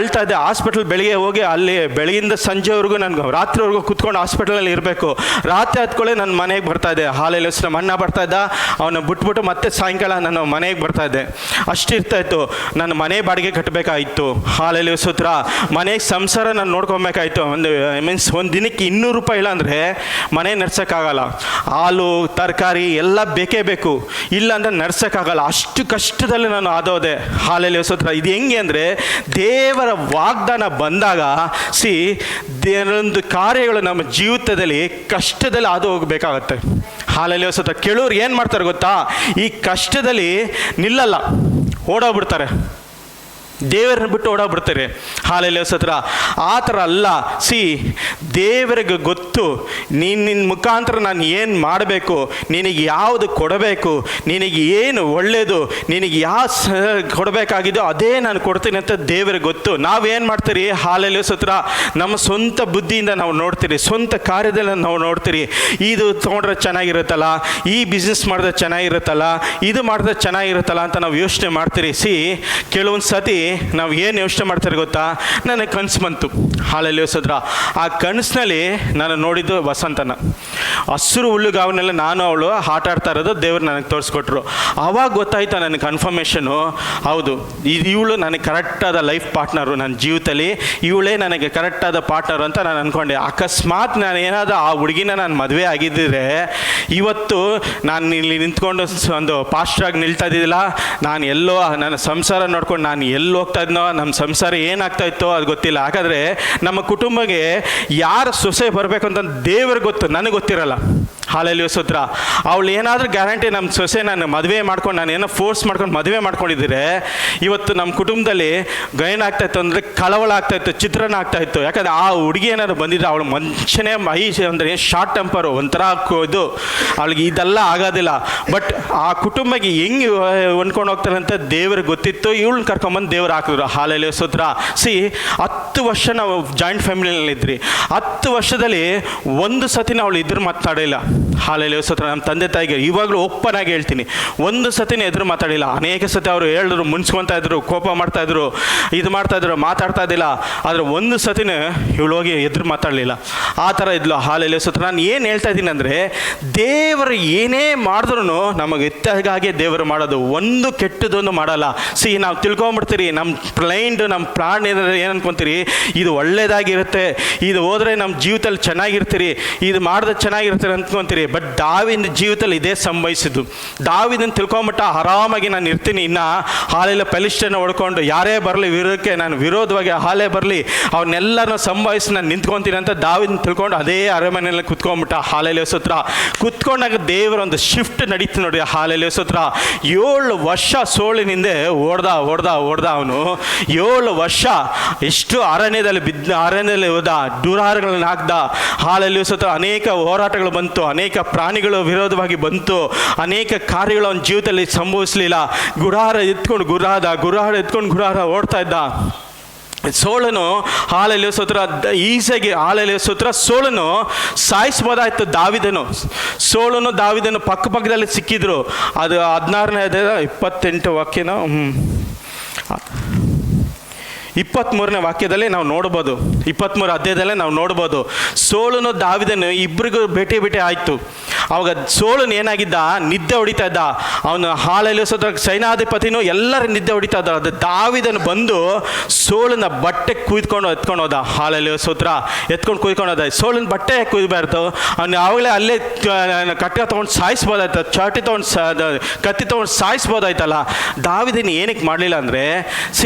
ಅಳ್ತಾ ಇದ್ದೆ. ಹಾಸ್ಪಿಟಲ್ ಬೆಳಿಗ್ಗೆ ಹೋಗಿ ಅಲ್ಲಿ ಬೆಳಗಿಂದ ಸಂಜೆವರೆಗೂ ನನಗೆ ರಾತ್ರಿವರೆಗೂ ಕುತ್ಕೊಂಡು ಹಾಸ್ಪಿಟಲಲ್ಲಿ ಇರಬೇಕು. ರಾತ್ರಿ ಹತ್ಕೊಳ್ಳೆ ನನ್ನ ಮನೆಗೆ ಬರ್ತಾ ಇದ್ದೆ. ಹಾಲೆಲೂಯ ಸ್ತೋತ್ರ. ನಮ್ಮ ಅಣ್ಣ ಬರ್ತಾ ಇದ್ದ, ಅವನ್ನ ಬಿಟ್ಬಿಟ್ಟು ಮತ್ತೆ ಸಾಯಂಕಾಲ ನಾನು ಮನೆಗೆ ಬರ್ತಾ ಇದ್ದೆ. ಅಷ್ಟು ಇರ್ತಾಯಿತ್ತು. ನನ್ನ ಮನೆ ಬಾಡಿಗೆ ಕಟ್ಟಬೇಕಾಯಿತು. ಹಾಲೆಲೂಯ ಸ್ತೋತ್ರ. ಮನೆಗೆ ಸಂಸಾರ ನಾನು ನೋಡ್ಕೊಬೇಕಾಯ್ತು. ಒಂದು ದಿನಕ್ಕೆ 200 ರೂಪಾಯಿ ಇಲ್ಲ ಅಂದರೆ ಮನೆ ನಡ್ಸೋಕ್ಕಾಗಲ್ಲ. ಹಾಲು ತರಕಾರಿ ಎಲ್ಲ ಬೇಕೇ ಬೇಕು, ಇಲ್ಲ ಅಂದರೆ ನಡ್ಸೋಕ್ಕಾಗಲ್ಲ. ಅಷ್ಟು ಕಷ್ಟದಲ್ಲಿ ನಾನು ಆದೋದೆ. ಹಾಲೆಲೂಯ ಸ್ತೋತ್ರ. ಇದು ಹೆಂಗೆ ಅಂದರೆ ದೇವರ ವಾಗ್ದಾನ ಬಂದಾಗ ಒಂದು ಕಾರ್ಯಗಳು ನಮ್ಮ ಜೀವಿತದಲ್ಲಿ ಕಷ್ಟದಲ್ಲಿ ಹಾದು ಹೋಗಬೇಕಾಗತ್ತೆ. ಹಾಲೆಲೂಯ ಸ್ತೋತ್ರ. ಕೆಲವ್ರು ಏನು ಮಾಡ್ತಾರೆ ಗೊತ್ತಾ, ಈ ಕಷ್ಟದಲ್ಲಿ ನಿಲ್ಲಲ್ಲ, ಓಡೋಗ್ಬಿಡ್ತಾರೆ, ದೇವರನ್ನ ಬಿಟ್ಟು ಓಡೋಗ್ಬಿಡ್ತಾರೆ. ಹಾಲೆಲೂಯ ಸ್ತೋತ್ರ. ಆ ಥರ ಅಲ್ಲ. ದೇವರಿಗೆ ಗೊತ್ತು ನಿನ್ನ ಮುಖಾಂತರ ನಾನು ಏನು ಮಾಡಬೇಕು, ನಿನಗೆ ಯಾವುದು ಕೊಡಬೇಕು, ನಿನಗೆ ಏನು ಒಳ್ಳೆಯದು, ನಿನಗೆ ಯಾವ ಕೊಡಬೇಕಾಗಿದೆಯೋ ಅದೇ ನಾನು ಕೊಡ್ತೀನಿ ಅಂತ ದೇವರಿಗೆ ಗೊತ್ತು. ನಾವೇನು ಮಾಡ್ತೀರಿ, ಹಾಲೆಲೂಯ ಸ್ತೋತ್ರ, ನಮ್ಮ ಸ್ವಂತ ಬುದ್ಧಿಯಿಂದ ನಾವು ನೋಡ್ತೀರಿ, ಸ್ವಂತ ಕಾರ್ಯದಲ್ಲಿ ನಾವು ನೋಡ್ತೀರಿ. ಇದು ತೊಗೊಂಡ್ರೆ ಚೆನ್ನಾಗಿರುತ್ತಲ್ಲ, ಈ ಬಿಸ್ನೆಸ್ ಮಾಡಿದ್ರೆ ಚೆನ್ನಾಗಿರುತ್ತಲ್ಲ, ಇದು ಮಾಡಿದ್ರೆ ಚೆನ್ನಾಗಿರುತ್ತಲ್ಲ ಅಂತ ನಾವು ಯೋಚನೆ ಮಾಡ್ತೀರಿ. ಕೆಲವೊಂದು ಸತಿ ನಾವು ಏನು ಯೋಚನೆ ಮಾಡ್ತಾರೆ ಗೊತ್ತಾ, ನನಗೆ ಕನಸು ಬಂತು. ಹಾಲೆಲೂಯ ಸ್ತೋತ್ರ. ಆ ಕನಸಿನಲ್ಲಿ ನಾನು ನೋಡಿದ್ದು ವಸಂತನ. ಹಸಿರು ಹುಲ್ಲುಗಾವನೆಲ್ಲ ನಾನು ಅವಳು ಆಟ ಆಡ್ತಾ ಇರೋದು ದೇವ್ರು ನನಗೆ ತೋರಿಸ್ಕೊಟ್ರು. ಆವಾಗ ಗೊತ್ತಾಯ್ತು ನನಗೆ ಕನ್ಫರ್ಮೇಷನು, ಹೌದು ಇವಳು ನನಗೆ ಕರೆಕ್ಟಾದ ಲೈಫ್ ಪಾರ್ಟ್ನರು, ನನ್ನ ಜೀವಿತದಲ್ಲಿ ಇವಳೇ ನನಗೆ ಕರೆಕ್ಟಾದ ಪಾರ್ಟ್ನರು ಅಂತ ನಾನು ಅಂದ್ಕೊಂಡೆ. ಅಕಸ್ಮಾತ್ ನಾನು ಏನಾದರೂ ಆ ಹುಡುಗಿನ ನಾನು ಮದುವೆ ಆಗಿದ್ದರೆ ಇವತ್ತು ನಾನು ಇಲ್ಲಿ ನಿಂತ್ಕೊಂಡು ಒಂದು ಪಾಸ್ಟ್ರಾಗಿ ನಿಲ್ತಾ ಇದ್ದಿದ್ದಿಲ್ಲ, ನಾನು ಎಲ್ಲೋ ನನ್ನ ಸಂಸಾರ ನೋಡ್ಕೊಂಡು ನಾನು ಎಲ್ಲಿ ಹೋಗ್ತಾ ಇದ್ನೋ, ನಮ್ಮ ಸಂಸಾರ ಏನಾಗ್ತಾ ಇತ್ತೋ ಅದು ಗೊತ್ತಿಲ್ಲ. ಹಾಗಾದರೆ ನಮ್ಮ ಕುಟುಂಬಕ್ಕೆ ಯಾರು ಸೊಸೆ ಬರಬೇಕು ಅಂತ ದೇವ್ರಿಗೆ ಗೊತ್ತು, ನನಗೆ ಗೊತ್ತಿರಲ್ಲ. ಹಾಲೆಲೂಯ ಸ್ತೋತ್ರ. ಅವಳು ಏನಾದರೂ ಗ್ಯಾರಂಟಿ ನಮ್ಮ ಸೊಸೆ ನಾನು ಮದುವೆ ಮಾಡ್ಕೊಂಡು, ನಾನು ಏನೋ ಫೋರ್ಸ್ ಮಾಡ್ಕೊಂಡು ಮದುವೆ ಮಾಡ್ಕೊಂಡಿದ್ದರೆ ಇವತ್ತು ನಮ್ಮ ಕುಟುಂಬದಲ್ಲಿ ಏನಾಗ್ತಾಯಿತ್ತು ಅಂದರೆ ಕಳವಳ ಆಗ್ತಾಯಿತ್ತು, ಚಿತ್ರಣ ಆಗ್ತಾಯಿತ್ತು. ಯಾಕಂದರೆ ಆ ಹುಡುಗಿ ಏನಾದ್ರು ಬಂದಿದ್ರೆ ಅವಳು ಮನುಷ್ಯನೇ ಅಂದರೆ ಶಾರ್ಟ್ ಟೆಂಪರು, ಒಂಥರ ಇದು, ಅವಳಿಗೆ ಇದೆಲ್ಲ ಆಗೋದಿಲ್ಲ. ಬಟ್ ಆ ಕುಟುಂಬಕ್ಕೆ ಹೆಂಗೆ ಹೊಂದ್ಕೊಂಡು ಹೋಗ್ತಾರೆ ಅಂತ ದೇವ್ರಿಗೆ ಗೊತ್ತಿತ್ತು. ಇವಳನ್ನ ಕರ್ಕೊಂಬಂದು ದೇವ್ರು ಹಾಕಿದ್ರು. ಹಾಲೆಲೂಯ ಸ್ತೋತ್ರ. 10 ವರ್ಷ ನಾವು ಜಾಯಿಂಟ್ ಫ್ಯಾಮಿಲಿನಲ್ಲಿದ್ರಿ. 10 ವರ್ಷದಲ್ಲಿ ಒಂದು ಸತಿನ ಅವಳು ಇದ್ರ ಮಾತಾಡಿಲ್ಲ. ಹಾಲೆಲೂಯ ಸ್ತೋತ್ರ. ನಮ್ಮ ತಂದೆ ತಾಯಿಗೆ ಇವಾಗಲೂ ಓಪನ್ ಆಗಿ ಹೇಳ್ತೀನಿ, ಒಂದು ಸತಿನ ಎದುರು ಮಾತಾಡಿಲ್ಲ. ಅನೇಕ ಸತಿ ಅವರು ಹೇಳಿದ್ರು, ಮುನ್ಸ್ಕೊತಾ ಇದ್ರು, ಕೋಪ ಮಾಡ್ತಾಯಿದ್ರು, ಇದು ಮಾಡ್ತಾಯಿದ್ರು, ಮಾತಾಡ್ತಾ ಇದ್ದಿಲ್ಲ. ಆದರೆ ಒಂದು ಸತಿನ ಇವಳು ಹೋಗಿ ಎದುರು ಮಾತಾಡಲಿಲ್ಲ. ಆ ಥರ ಇದ್ಲು. ಹಾಲೆಲೂಯ ಸ್ತೋತ್ರ. ನಾನು ಏನು ಹೇಳ್ತಾ ಇದ್ದೀನಿ ಅಂದರೆ, ದೇವರು ಏನೇ ಮಾಡಿದ್ರೂ ನಮಗೆ ಇತ್ತಾಗೆ ದೇವರು ಮಾಡೋದು, ಒಂದು ಕೆಟ್ಟದೊಂದು ಮಾಡಲ್ಲ. ನಾವು ತಿಳ್ಕೊಂಬಿಡ್ತೀರಿ, ನಮ್ಮ ಮೈಂಡ್, ನಮ್ಮ ಪ್ರಾಣ ಏನು ಅನ್ಕೊತೀರಿ, ಇದು ಒಳ್ಳೇದಾಗಿರುತ್ತೆ, ಇದು ಹೋದರೆ ನಮ್ಮ ಜೀವಿತದಲ್ಲಿ ಚೆನ್ನಾಗಿರ್ತೀರಿ, ಇದು ಮಾಡಿದ್ರೆ ಚೆನ್ನಾಗಿರ್ತೀರಿ ಅಂದ್ಕೊತೀರಿ. ನೋಡ್ತೀರಿ. ಬಟ್ ದಾವಿದ ಜೀವಿತದಲ್ಲಿ ಇದೇ ಸಂಭವಿಸಿದ್ದು. ದಾವಿದನ್ನು ತಿಳ್ಕೊಂಬಿಟ್ಟ, ಆರಾಮಾಗಿ ನಾನು ಇರ್ತೀನಿ, ಇನ್ನು ಹಾಲೆಲ್ಲ ಪೆಲಿಸ್ಟನ್ನು ಹೊಡ್ಕೊಂಡು ಯಾರೇ ಬರಲಿ ವಿರೋಧಕ್ಕೆ ನಾನು ವಿರೋಧವಾಗಿ ಹಾಲೇ ಬರಲಿ ಅವನ್ನೆಲ್ಲರನ್ನ ಸಂಭಾಯಿಸಿ ನಾನು ನಿಂತ್ಕೊತೀನಿ ಅಂತ ದಾವಿದನ್ನ ತಿಳ್ಕೊಂಡು ಅದೇ ಅರಮನೆಯಲ್ಲಿ ಕುತ್ಕೊಂಡ್ಬಿಟ್ಟ. ಹಾಲೆಲ್ಲ ಸೂತ್ರ ಕುತ್ಕೊಂಡಾಗ ದೇವರ ಒಂದು ಶಿಫ್ಟ್ ನಡೀತು ನೋಡಿ. ಹಾಲೆಲ್ಲ ಸೂತ್ರ 7 ವರ್ಷ ಸೋಳಿನಿಂದ ಓಡ್ದ ಅವನು. 7 ವರ್ಷ ಎಷ್ಟು ಅರಣ್ಯದಲ್ಲಿ ಹೋದ, ದುರಾರಗಳನ್ನ ಹಾಕ್ದ. ಹಾಲೆಲ್ಲ ಸೂತ್ರ ಅನೇಕ ಹೋರಾಟಗಳು ಬಂತು, ಅನೇಕ ಪ್ರಾಣಿಗಳು ವಿರೋಧವಾಗಿ ಬಂತು, ಅನೇಕ ಕಾರ್ಯಗಳು ಅವನ ಜೀವಿತದಲ್ಲಿ ಸಂಭವಿಸಲಿಲ್ಲ. ಗುಡಾರ ಎತ್ಕೊಂಡು ಓಡ್ತಾ ಇದ್ದ. ಸೋಳನು ಹಾಲೆಲ್ಲ ಸೂತ್ರ ಈಸಿಯಾಗಿ ಸೋಳನು ಸಾಯಿಸ್ಬೋದಾಯ್ತು. ದಾವಿದನು ಪಕ್ಕದಲ್ಲಿ ಸಿಕ್ಕಿದ್ರು. ಅದು 16ನೇ 28 ವಾಕ್ಯನ 23ನೇ ವಾಕ್ಯದಲ್ಲಿ ನಾವು ನೋಡ್ಬೋದು, 23 ಅಧ್ಯಾಯದಲ್ಲೇ ನಾವು ನೋಡ್ಬೋದು. ಸೋಳನು ದಾವಿದನು ಇಬ್ಬರಿಗೂ ಭೇಟಿ ಆಯಿತು. ಅವಾಗ ಸೋಳನು ಏನಾಗಿದ್ದ, ನಿದ್ದೆ ಹೊಡಿತಾ ಇದ್ದ. ಅವನು ಹಾಲೆಲ್ಲ ಸೂತ್ರ ಸೈನಾಧಿಪತಿನೂ ಎಲ್ಲರೂ ನಿದ್ದೆ ಹೊಡಿತಾ ಇದ್ದ. ಅದು ದಾವಿದನು ಬಂದು ಸೋಳನ ಬಟ್ಟೆ ಎತ್ಕೊಂಡು ಹೋದ. ಹಾಲೆಲ್ಲ ಸೂತ್ರ ಎತ್ಕೊಂಡು ಹೋದ. ಸೋಳನ ಬಟ್ಟೆ ಕುಯ್ಬಾರ್ದು, ಅವನು ಆವಾಗಲೇ ಅಲ್ಲೇ ಕಟ್ಟ ತೊಗೊಂಡು ಸಾಯಿಸ್ಬೋದಾಯ್ತು, ಕತ್ತಿ ತೊಗೊಂಡು ಸಾಯಿಸ್ಬೋದಾಯ್ತಲ್ಲ. ದಾವಿದನು ಏನಕ್ಕೆ ಮಾಡಲಿಲ್ಲ ಅಂದರೆ,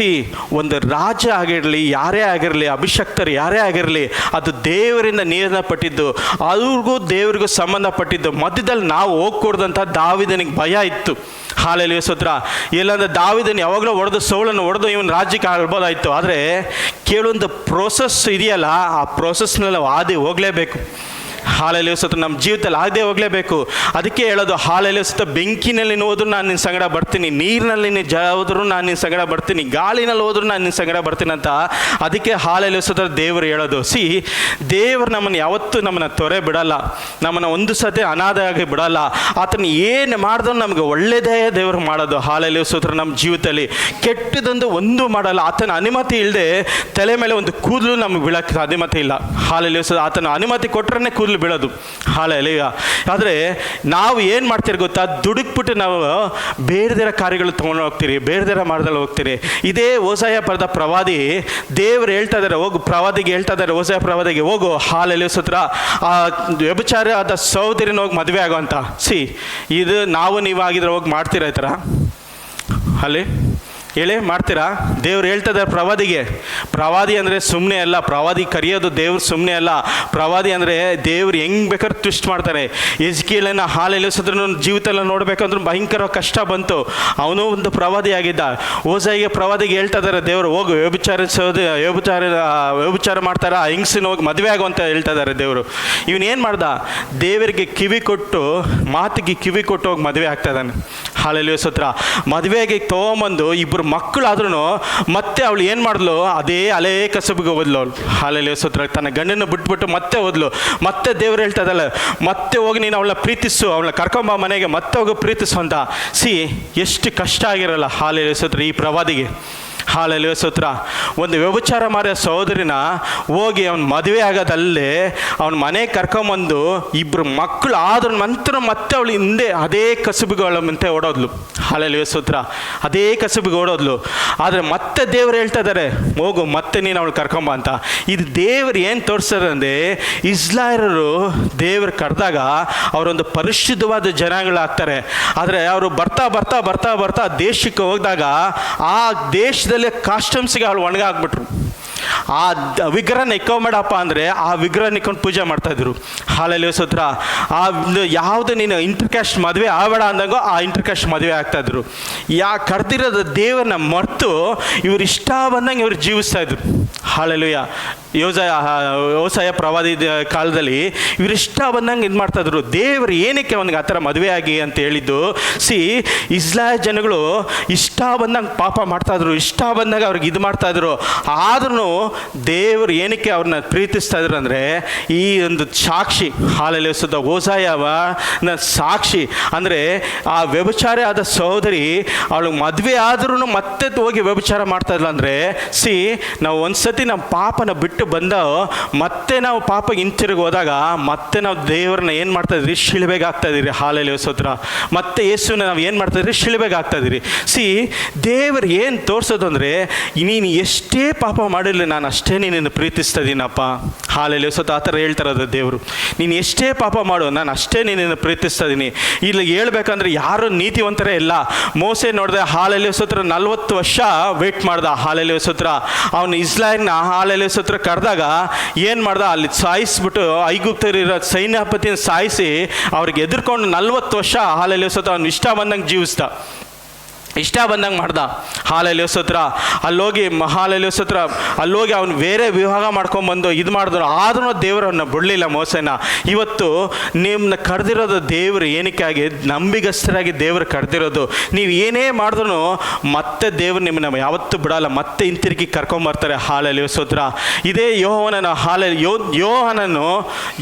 ಒಂದು ರಾಜ ಆಗಿರಲಿ, ಯಾರೇ ಆಗಿರಲಿ, ಅಭಿಷಕ್ತರು ಯಾರೇ ಆಗಿರಲಿ, ಅದು ದೇವರಿಂದ ನೇಮಲ್ಪಟ್ಟಿದ್ದು, ಅವ್ರಿಗೂ ದೇವರಿಗೂ ಸಂಬಂಧಪಟ್ಟಿದ್ದು. ಮಧ್ಯದಲ್ಲಿ ನಾವು ಹೋಗ್ಕೊಡ್ದಂಥ ದಾವಿದನಿಗೆ ಭಯ ಇತ್ತು. ಹಾಲೆಲ್ಲ ಸೂತ್ರ ಇಲ್ಲಾಂದ್ರೆ ದಾವಿದನು ಯಾವಾಗಲೂ ಸೋಳನ್ನು ಹೊಡೆದು ಇವನು ರಾಜ್ಯಕ್ಕೆ ಆಗ್ಬೋದಾಯಿತು. ಆದರೆ ಕೆಲವೊಂದು ಪ್ರೋಸೆಸ್ ಇದೆಯಲ್ಲ, ಆ ಪ್ರೋಸೆಸ್ನೆಲ್ಲ ಹಾದಿ ಹೋಗಲೇಬೇಕು. ಹಾಲೆಲ್ಲ ಸೂತ್ರ ನಮ್ಮ ಜೀವಿತದಲ್ಲಿ ಆಗದೆ ಹೋಗಲೇಬೇಕು. ಅದಕ್ಕೆ ಹೇಳೋದು, ಹಾಲೆಲ್ಲ ಸೂತ್ರ ಬೆಂಕಿನಲ್ಲಿ ಹೋದ್ರೂ ನಾನು ನಿನ್ನ ಸಂಗಡ ಬರ್ತೀನಿ, ನೀರಿನಲ್ಲಿ ಹೋದ್ರೂ ನಾನು ನಿನ್ನ ಸಂಗಡ ಬರ್ತೀನಿ, ಗಾಳಿನಲ್ಲಿ ಹೋದ್ರೂ ನಾನು ನಿನ್ನ ಸಂಗಡ ಬರ್ತೀನಿ ಅಂತ. ಅದಕ್ಕೆ ಹಾಲೆಲ್ಲ ಸೂತ್ರ ದೇವರು ಹೇಳೋದು. ದೇವರು ನಮ್ಮನ್ನು ಯಾವತ್ತೂ ನಮ್ಮನ್ನು ತೊರೆ ಬಿಡಲ್ಲ, ನಮ್ಮನ್ನು ಒಂದು ಸತಿ ಅನಾಥವಾಗಿ ಬಿಡಲ್ಲ. ಆತನ ಏನು ಮಾಡಿದ್ರು ನಮಗೆ ಒಳ್ಳೆಯದೇ ದೇವರು ಮಾಡೋದು. ಹಾಲೆಲ್ಲ ಸೂತ್ರ ನಮ್ಮ ಜೀವಿತದಲ್ಲಿ ಕೆಟ್ಟದೊಂದು ಒಂದು ಮಾಡಲ್ಲ. ಆತನ ಅನುಮತಿ ಇಲ್ಲದೆ ತಲೆ ಮೇಲೆ ಒಂದು ಕೂದಲು ನಮಗೆ ಬೀಳಕ್ಕೆ ಅನುಮತಿ ಇಲ್ಲ. ಹಾಲೆಲ್ಲ ಸೂತ್ರ ಆತನ ಅನುಮತಿ ಕೊಟ್ಟರೆ ಕೂದಲು ಬೀಳೋದು. ಹಾಲೆಲೂಯ. ಆದರೆ ನಾವು ಏನು ಮಾಡ್ತೀರಿ ಗೊತ್ತಾ, ದುಡುಕ್ಬಿಟ್ಟು ನಾವು ಬೇರೆದರ ಕಾರ್ಯಗಳು ತೊಗೊಂಡು ಹೋಗ್ತೀರಿ, ಬೇರೆದರ ಮಾರ್ಗದಲ್ಲಿ ಹೋಗ್ತೀರಿ. ಇದೇ ಹೋಸಾಯ ಬರೆದ ಪ್ರವಾದಿ ದೇವರು ಹೇಳ್ತಾ ಇದ್ದಾರೆ, ಹೋಸಾಯ ಪ್ರವಾದಿಗೆ ಹೋಗು, ಹಾಲೆಲೂಯ ಸೂತ್ರ ವ್ಯಭಿಚಾರ ಆದ ಸಹೋದರಿನ ಹೋಗಿ ಮದುವೆ ಆಗೋಂತ. ಇದು ನಾವು ನೀವು ಆಗಿದ್ರೆ ಹೋಗಿ ಮಾಡ್ತೀರಾ ಈ ಥರ? ಅಲ್ಲಿ ಹೇಳಿ, ಮಾಡ್ತೀರಾ? ದೇವ್ರು ಹೇಳ್ತದೆ ಪ್ರವಾದಿ ಅಂದರೆ ಸುಮ್ಮನೆ ಅಲ್ಲ. ಪ್ರವಾದಿ ಕರೆಯೋದು ದೇವ್ರು ಸುಮ್ಮನೆ ಅಲ್ಲ. ಪ್ರವಾದಿ ಅಂದರೆ ದೇವ್ರು ಹೆಂಗೆ ಬೇಕಾದ್ರೆ ಟ್ವಿಸ್ಟ್ ಮಾಡ್ತಾರೆ. ಎಜ್ಕೇಲನ ಹಾಲೆಲ್ಲ ಸೂತ್ರನ ಜೀವಿತ ನೋಡ್ಬೇಕಂದ್ರೆ ಭಯಂಕರ ಕಷ್ಟ ಬಂತು. ಅವನು ಒಂದು ಪ್ರವಾದಿ ಆಗಿದ್ದ. ಹೋಸಾಯಿಗೆ ಪ್ರವಾದಿಗೆ ಹೇಳ್ತಾ ಇದ್ದಾರೆ ದೇವರು, ಹೋಗು ವ್ಯಭಿಚಾರ ಮಾಡ್ತಾರ ಹೆಂಗಸಿನ ಹೋಗಿ ಮದುವೆ ಆಗು ಅಂತ ಹೇಳ್ತಾ ಇದ್ದಾರೆ ದೇವರು. ಇವನೇನು ಮಾಡ್ದ, ದೇವರಿಗೆ ಮಾತಿಗೆ ಕಿವಿ ಕೊಟ್ಟು ಹೋಗಿ ಮದುವೆ ಆಗ್ತಾ ಇದ್ದಾನೆ. ಹಾಲೆಲ್ಲ ಸೂತ್ರ ಮದುವೆಗೆ ತೊಗೊಂಬಂದು ಇಬ್ಬರು ಮಕ್ಕಳಾದ್ರೂ ಮತ್ತೆ ಅವಳು ಏನು ಮಾಡಿದ್ಲು, ಅದೇ ಹಳೇ ಕಸಬಿಗೆ ಹೋದ್ಲು ಅವಳು. ಹಾಲೆಲ್ಲ ಸೂತ್ರ ತನ್ನ ಗಂಡನ್ನು ಬಿಟ್ಬಿಟ್ಟು ಮತ್ತೆ ಹೋದ್ಲು. ಮತ್ತೆ ದೇವ್ರು ಹೇಳ್ತಾ ಇದ್ದಲ್ಲ, ಮತ್ತೆ ಹೋಗಿ ನೀನು ಅವಳನ್ನ ಪ್ರೀತಿಸು, ಅವಳನ್ನ ಕರ್ಕೊಂಬ ಮನೆಗೆ, ಮತ್ತೆ ಹೋಗಿ ಪ್ರೀತಿಸು ಅಂತ. ಎಷ್ಟು ಕಷ್ಟ ಆಗಿರಲ್ಲ ಹಾಲೆಲ್ಲ ಸೂತ್ರ ಈ ಪ್ರವಾದಿಗೆ. ಹಾಲೆಲ್ಲ ಸೂತ್ರ ಒಂದು ವ್ಯಭಿಚಾರ ಮಾಡೋ ಸಹೋದರಿನ ಹೋಗಿ ಅವ್ನ ಮದುವೆ ಆಗೋದಲ್ಲೇ ಅವನ ಮನೆಗೆ ಕರ್ಕೊಂಬಂದು ಇಬ್ಬರು ಮಕ್ಕಳು ಆದ್ರ ನಂತರ ಮತ್ತೆ ಅವಳು ಹಿಂದೆ ಅದೇ ಕಸುಬಿಗಳ ಮುಂದೆ ಓಡೋದ್ಲು. ಹಾಲೆಲ್ಲ ಸೂತ್ರ ಅದೇ ಕಸುಬಿಗೆ ಓಡೋದ್ಲು. ಆದರೆ ಮತ್ತೆ ದೇವ್ರು ಹೇಳ್ತಾ ಇದ್ದಾರೆ, ಹೋಗು ಮತ್ತೆ ನೀನು ಅವಳು ಕರ್ಕೊಂಬ ಅಂತ. ಇದು ದೇವ್ರು ಏನು ತೋರಿಸ್ತಾರೆ ಅಂದರೆ, ಇಸ್ರಾಯೇಲರು ದೇವ್ರು ಕರೆದಾಗ ಅವರೊಂದು ಪರಿಶುದ್ಧವಾದ ಜನಗಳಾಗ್ತಾರೆ. ಆದರೆ ಅವರು ಬರ್ತಾ ದೇಶಕ್ಕೆ ಹೋಗಿದಾಗ ಆ ದೇಶದಲ್ಲಿ ಕಾಸ್ಟಮ್ಸ್ಗೆ ಅವಳು ಒಣಗಾಗ್ಬಿಟ್ರು. ಆ ವಿಗ್ರಹನ ಇಕ್ಕೊಂಬೇಡಪ್ಪ ಅಂದರೆ ಆ ವಿಗ್ರಹನ ಇಕ್ಕೊಂಡು ಪೂಜೆ ಮಾಡ್ತಾಯಿದ್ರು. ಹಾಲೆಲ್ಲ ಸೂತ್ರ ಯಾವುದು ನೀನು ಇಂಟರ್ಕ್ಯಾಸ್ಟ್ ಮದುವೆ ಆಗಬೇಡ ಅಂದಾಗ ಆ ಇಂಟರ್ಕ್ಯಾಸ್ಟ್ ಮದುವೆ ಆಗ್ತಾಯಿದ್ರು. ಕರೆದಿರೋದು ದೇವರನ್ನ ಮರೆತು ಇವ್ರು ಇಷ್ಟ ಬಂದಂಗೆ ಇವ್ರು ಜೀವಿಸ್ತಾಯಿದ್ರು. ಹಾಲೆಲೂಯ. ಹೋಸಾಯ ಪ್ರವಾದಿ ಕಾಲದಲ್ಲಿ ಇವ್ರು ಇಷ್ಟ ಬಂದಂಗೆ ಇದು ಮಾಡ್ತಾಯಿದ್ರು. ದೇವರು ಏನಕ್ಕೆ ಅವನಿಗೆ ಆ ಥರ ಮದುವೆ ಆಗಿ ಅಂತ ಹೇಳಿದ್ದು, ಇಸ್ರಾಯೇಲ್ ಜನಗಳು ಇಷ್ಟ ಬಂದಂಗೆ ಪಾಪ ಮಾಡ್ತಾಯಿದ್ರು, ಇಷ್ಟ ಬಂದಾಗ ಅವ್ರಿಗೆ ಇದು ಮಾಡ್ತಾಯಿದ್ರು. ಆದ್ರೂ ದೇವರು ಏನಕ್ಕೆ ಅವ್ರನ್ನ ಪ್ರೀತಿಸ್ತಾ ಇದ್ರು ಅಂದರೆ, ಈ ಒಂದು ಸಾಕ್ಷಿ. ಹಾಲೆಲ್ಲ ಸೂತ್ರ ಹೋಸಾಯನ ಸಾಕ್ಷಿ ಅಂದರೆ, ಆ ವ್ಯಭಿಚಾರ ಆದ ಸಹೋದರಿ ಅವಳು ಮದುವೆ ಆದ್ರೂ ಮತ್ತೆ ಹೋಗಿ ವ್ಯಭಿಚಾರ ಮಾಡ್ತಾ ಇಲ್ಲ ಅಂದರೆ, ನಾವು ಒಂದ್ಸತಿ ನಮ್ಮ ಪಾಪನ ಬಿಟ್ಟು ಬಂದು ಮತ್ತೆ ನಾವು ಪಾಪಕ್ಕೆ ಹಿಂತಿರುಗಿ ಹೋದಾಗ ಮತ್ತೆ ನಾವು ದೇವ್ರನ್ನ ಏನು ಮಾಡ್ತಾಯಿದ್ರಿ, ಶಿಲುಬೆಗೆ ಹಾಕ್ತಾಯಿದ್ದೀರಿ. ಹಾಲೆಲೂಯಾ ಸ್ತೋತ್ರ. ಮತ್ತೆ ಯೇಸುನ ನಾವು ಏನು ಮಾಡ್ತಾಯಿದ್ರಿ, ಶಿಲುಬೆಗೆ ಹಾಕ್ತಾಯಿದ್ದೀರಿ. ದೇವರು ಏನು ತೋರಿಸೋದು ಅಂದರೆ, ನೀನು ಎಷ್ಟೇ ಪಾಪ ಮಾಡಿರಲಿ ನಾನು ಅಷ್ಟೇ ನಿನ್ನನ್ನು ಪ್ರೀತಿಸ್ತಾ ಇದ್ದೀನಪ್ಪ. ಹಾಲೆಲೂಯಾ ಸ್ತೋತ್ರ. ಆ ಥರ ಹೇಳ್ತಾರದು ದೇವರು. ನೀನು ಎಷ್ಟೇ ಪಾಪ ಮಾಡು ನಾನು ಅಷ್ಟೇ ನಿನ್ನನ್ನು ಪ್ರೀತಿಸ್ತಾ ಇದ್ದೀನಿ. ಇಲ್ಲಿ ಹೇಳ್ಬೇಕಂದ್ರೆ ಯಾರು ನೀತಿವಂತರೇ ಇಲ್ಲ. ಮೋಸೆ ನೋಡಿದೆ, ಹಾಲೆಲೂಯಾ ಸ್ತೋತ್ರ, 40 ವರ್ಷ ವೇಟ್ ಮಾಡ್ದ. ಹಾಲೆಲೂಯಾ ಸ್ತೋತ್ರ. ಅವನು ಇಸ್ರಾಯೇಲ್ನ ಹಾಲೆಲೂಯಾ ಸ್ತೋತ್ರ ಕರೆದಾಗ ಏನು ಮಾಡ್ದ, ಅಲ್ಲಿ ಸಾಯಿಸ್ಬಿಟ್ಟು ಐಗುಪ್ತರಿರೋ ಸೈನ್ಯಾಪತಿನ ಸಾಯಿಸಿ ಅವ್ರಿಗೆ ಎದುರ್ಕೊಂಡು 40 ವರ್ಷ ಹಾಲೆಲೂಯಾ ಸ್ತೋತ್ರ ಅವ್ನು ಇಷ್ಟ ಬಂದಂಗೆ ಜೀವಿಸ್ದ, ಇಷ್ಟ ಬಂದಂಗೆ ಮಾಡ್ದ. ಹಾಲೆಲೂಯಾ ಸ್ತೋತ್ರ. ಅಲ್ಲೋಗಿ ಹಾಲೆಲೂಯಾ ಸ್ತೋತ್ರ, ಅಲ್ಲೋಗಿ ಅವ್ನು ಬೇರೆ ವಿವಾಹ ಮಾಡ್ಕೊಂಬಂದು ಇದು ಮಾಡಿದ್ರು. ಆದ್ರೂ ದೇವರನ್ನ ಬಿಡಲಿಲ್ಲ ಮೋಸೆನ. ಇವತ್ತು ನಿಮ್ಮನ್ನ ಕರೆದಿರೋದು ದೇವರು ಏನಕ್ಕಾಗಿ, ನಂಬಿಗಸ್ತರಾಗಿ ದೇವರು ಕರೆದಿರೋದು. ನೀವು ಏನೇ ಮಾಡಿದ್ರು ಮತ್ತೆ ದೇವರು ನಿಮ್ಮನ್ನ ಯಾವತ್ತೂ ಬಿಡಲ್ಲ, ಮತ್ತೆ ಹಿಂತಿರುಗಿ ಕರ್ಕೊಂಬರ್ತಾರೆ. ಹಾಲೆಲೂಯಾ ಸ್ತೋತ್ರ. ಇದೇ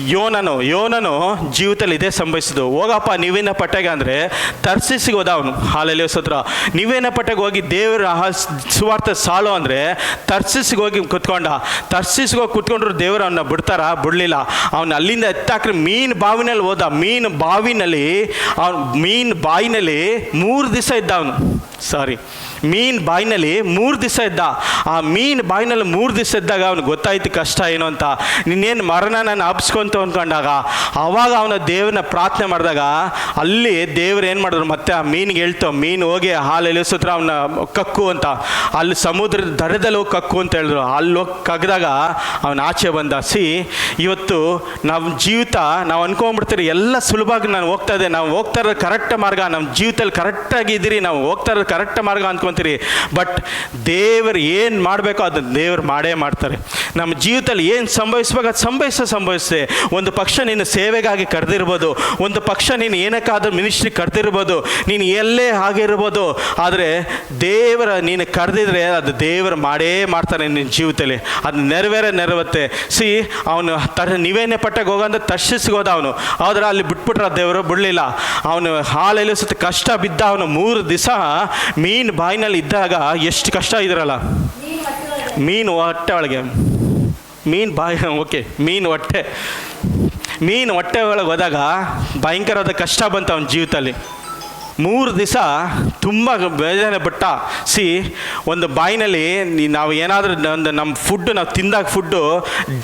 ಯೋನನು ಜೀವಿತದಲ್ಲಿ ಇದೇ ಸಂಭವಿಸಿದ್ದು. ಹೋಗಪ್ಪ ನೀವೇನ ಪಟ್ಟೆಗೆ ಅಂದರೆ ತರ್ಸಿಸಿಗೆ ಹೋದ ಅವನು. ಹಾಲೆಲೂಯಾ ಸ್ತೋತ್ರ. ನೀವೇನ ಪಟ್ಟೆಗೆ ಹೋಗಿ ದೇವರ ಸುವಾರ್ತೆ ಸಾಲು ಅಂದರೆ ತರ್ಸಿಸ್ಗೆ ಹೋಗಿ ಕುತ್ಕೊಂಡ. ತರ್ಸಿಸ್ಗೆ ಹೋಗಿ ಕುತ್ಕೊಂಡ್ರು ದೇವರು ಅವನ್ನ ಬಿಡಲಿಲ್ಲ. ಅವನು ಅಲ್ಲಿಂದ ಎತ್ತಾಕ್ರೆ ಮೀನು ಬಾವಿನಲ್ಲಿ ಹೋದ. ಮೀನು ಬಾಯಿನಲ್ಲಿ 3 ದಿವಸ ಇದ್ದ ಅವನು. ಮೀನು ಬಾಯಿನಲ್ಲಿ 3 ದಿವಸ ಇದ್ದ. ಆ ಮೀನು ಬಾಯಿನಲ್ಲಿ 3 ದಿವಸ ಇದ್ದಾಗ ಅವ್ನಿಗೆ ಗೊತ್ತಾಯ್ತು ಕಷ್ಟ ಏನು ಅಂತ. ನಿನ್ನೇನು ಮರಣ ನಾನು ಹಬ್ಸ್ಕೊಂತ ಅಂದ್ಕೊಂಡಾಗ ಆವಾಗ ಅವನ ದೇವ್ರನ್ನ ಪ್ರಾರ್ಥನೆ ಮಾಡಿದಾಗ ಅಲ್ಲಿ ದೇವ್ರು ಏನು ಮಾಡಿದ್ರು, ಮತ್ತೆ ಆ ಮೀನಿಗೆ ಹೇಳ್ತು, ಮೀನು ಹೋಗಿ ಹಾಲೆಲೂಯಾ ಸ್ತೋತ್ರ ಅವನ ಕಕ್ಕು ಅಂತ. ಅಲ್ಲಿ ಸಮುದ್ರದ ದಡದಲ್ಲಿ ಹೋಗಿ ಕಕ್ಕು ಅಂತ ಹೇಳಿದ್ರು. ಅಲ್ಲಿ ಹೋಗಿ ಕಗ್ದಾಗ ಅವನ ಆಚೆ ಬಂದ. ಇವತ್ತು ನಮ್ಮ ಜೀವಿತ ನಾವು ಅನ್ಕೊಂಡ್ಬಿಡ್ತೀರಿ ಎಲ್ಲ ಸುಲಭವಾಗಿ ನಾನು ಹೋಗ್ತಾ ಇದ್ದೆ, ನಾವು ಹೋಗ್ತಾ ಇರೋದು ಕರೆಕ್ಟ್ ಮಾರ್ಗ, ನಮ್ಮ ಜೀವಿತದಲ್ಲಿ ಕರೆಕ್ಟಾಗಿ ಇದ್ದೀರಿ, ನಾವು ಹೋಗ್ತಾ ಇರೋದು ಕರೆಕ್ಟ್ ಮಾರ್ಗ ಅಂದ್ಕೊಂತೀರಿ. ಬಟ್ ದೇವರು ಏನು ಮಾಡಬೇಕೋ ಅದನ್ನು ದೇವರು ಮಾಡೇ ಮಾಡ್ತಾರೆ. ನಮ್ಮ ಜೀವಿತದಲ್ಲಿ ಏನು ಸಂಭವಿಸ್ಬೇಕು ಅದು ಸಂಭವಿಸ್ತೇ. ಒಂದು ಪಕ್ಷ ನೀನು ಸೇವೆಗಾಗಿ ಕರೆದಿರ್ಬೋದು, ಒಂದು ಪಕ್ಷ ನೀನು ಏನಕ್ಕಾದ್ರೂ ಮಿನಿಸ್ಟ್ರಿ ಕರೆದಿರ್ಬೋದು, ನೀನು ಎಲ್ಲೇ ಆಗಿರ್ಬೋದು. ಆದರೆ ನೀನು ಕರೆದಿದ್ರೆ ಅದು ದೇವರು ಮಾಡೇ ಮಾಡ್ತಾನೆ ನಿನ್ನ ಜೀವಿತದಲ್ಲಿ. ಅದು ನೆರವೇರುತ್ತೆ. ಅವನು ನೀವೇನೇ ಪಟ್ಟಕ್ಕೆ ಹೋಗಂದ್ರೆ ತರ್ಶಿಸ್ಗೆ ಹೋದ ಅವನು. ಆದ್ರೆ ಅಲ್ಲಿ ಬಿಟ್ಬಿಟ್ರೆ ದೇವರು ಬಿಡಲಿಲ್ಲ. ಅವನು ಹಾಲೆಲೂಯಾ ಸ್ತೋತ್ರ ಕಷ್ಟ ಬಿದ್ದ. ಅವನು 3 ದಿವಸ ಮೀನು ಬಾಯಿನಲ್ಲಿ ಇದ್ದಾಗ ಎಷ್ಟು ಕಷ್ಟ ಇದ್ರಲ್ಲ, ಮೀನು ಹೊಟ್ಟೆ ಒಳಗೆ ಮೀನು ಹೊಟ್ಟೆ ಒಳಗೆ ಹೋದಾಗ ಭಯಂಕರವಾದ ಕಷ್ಟ ಬಂತು ಅವನ ಜೀವಿತದಲ್ಲಿ. 3 ದಿವಸ ತುಂಬ ಬೇಜಾರು ಬಿಟ್ಟ. ಒಂದು ಬಾಯಿನಲ್ಲಿ ನಾವು ಏನಾದರೂ ನಮ್ಮ ಫುಡ್ಡು ನಾವು ತಿಂದಾಗ ಫುಡ್ಡು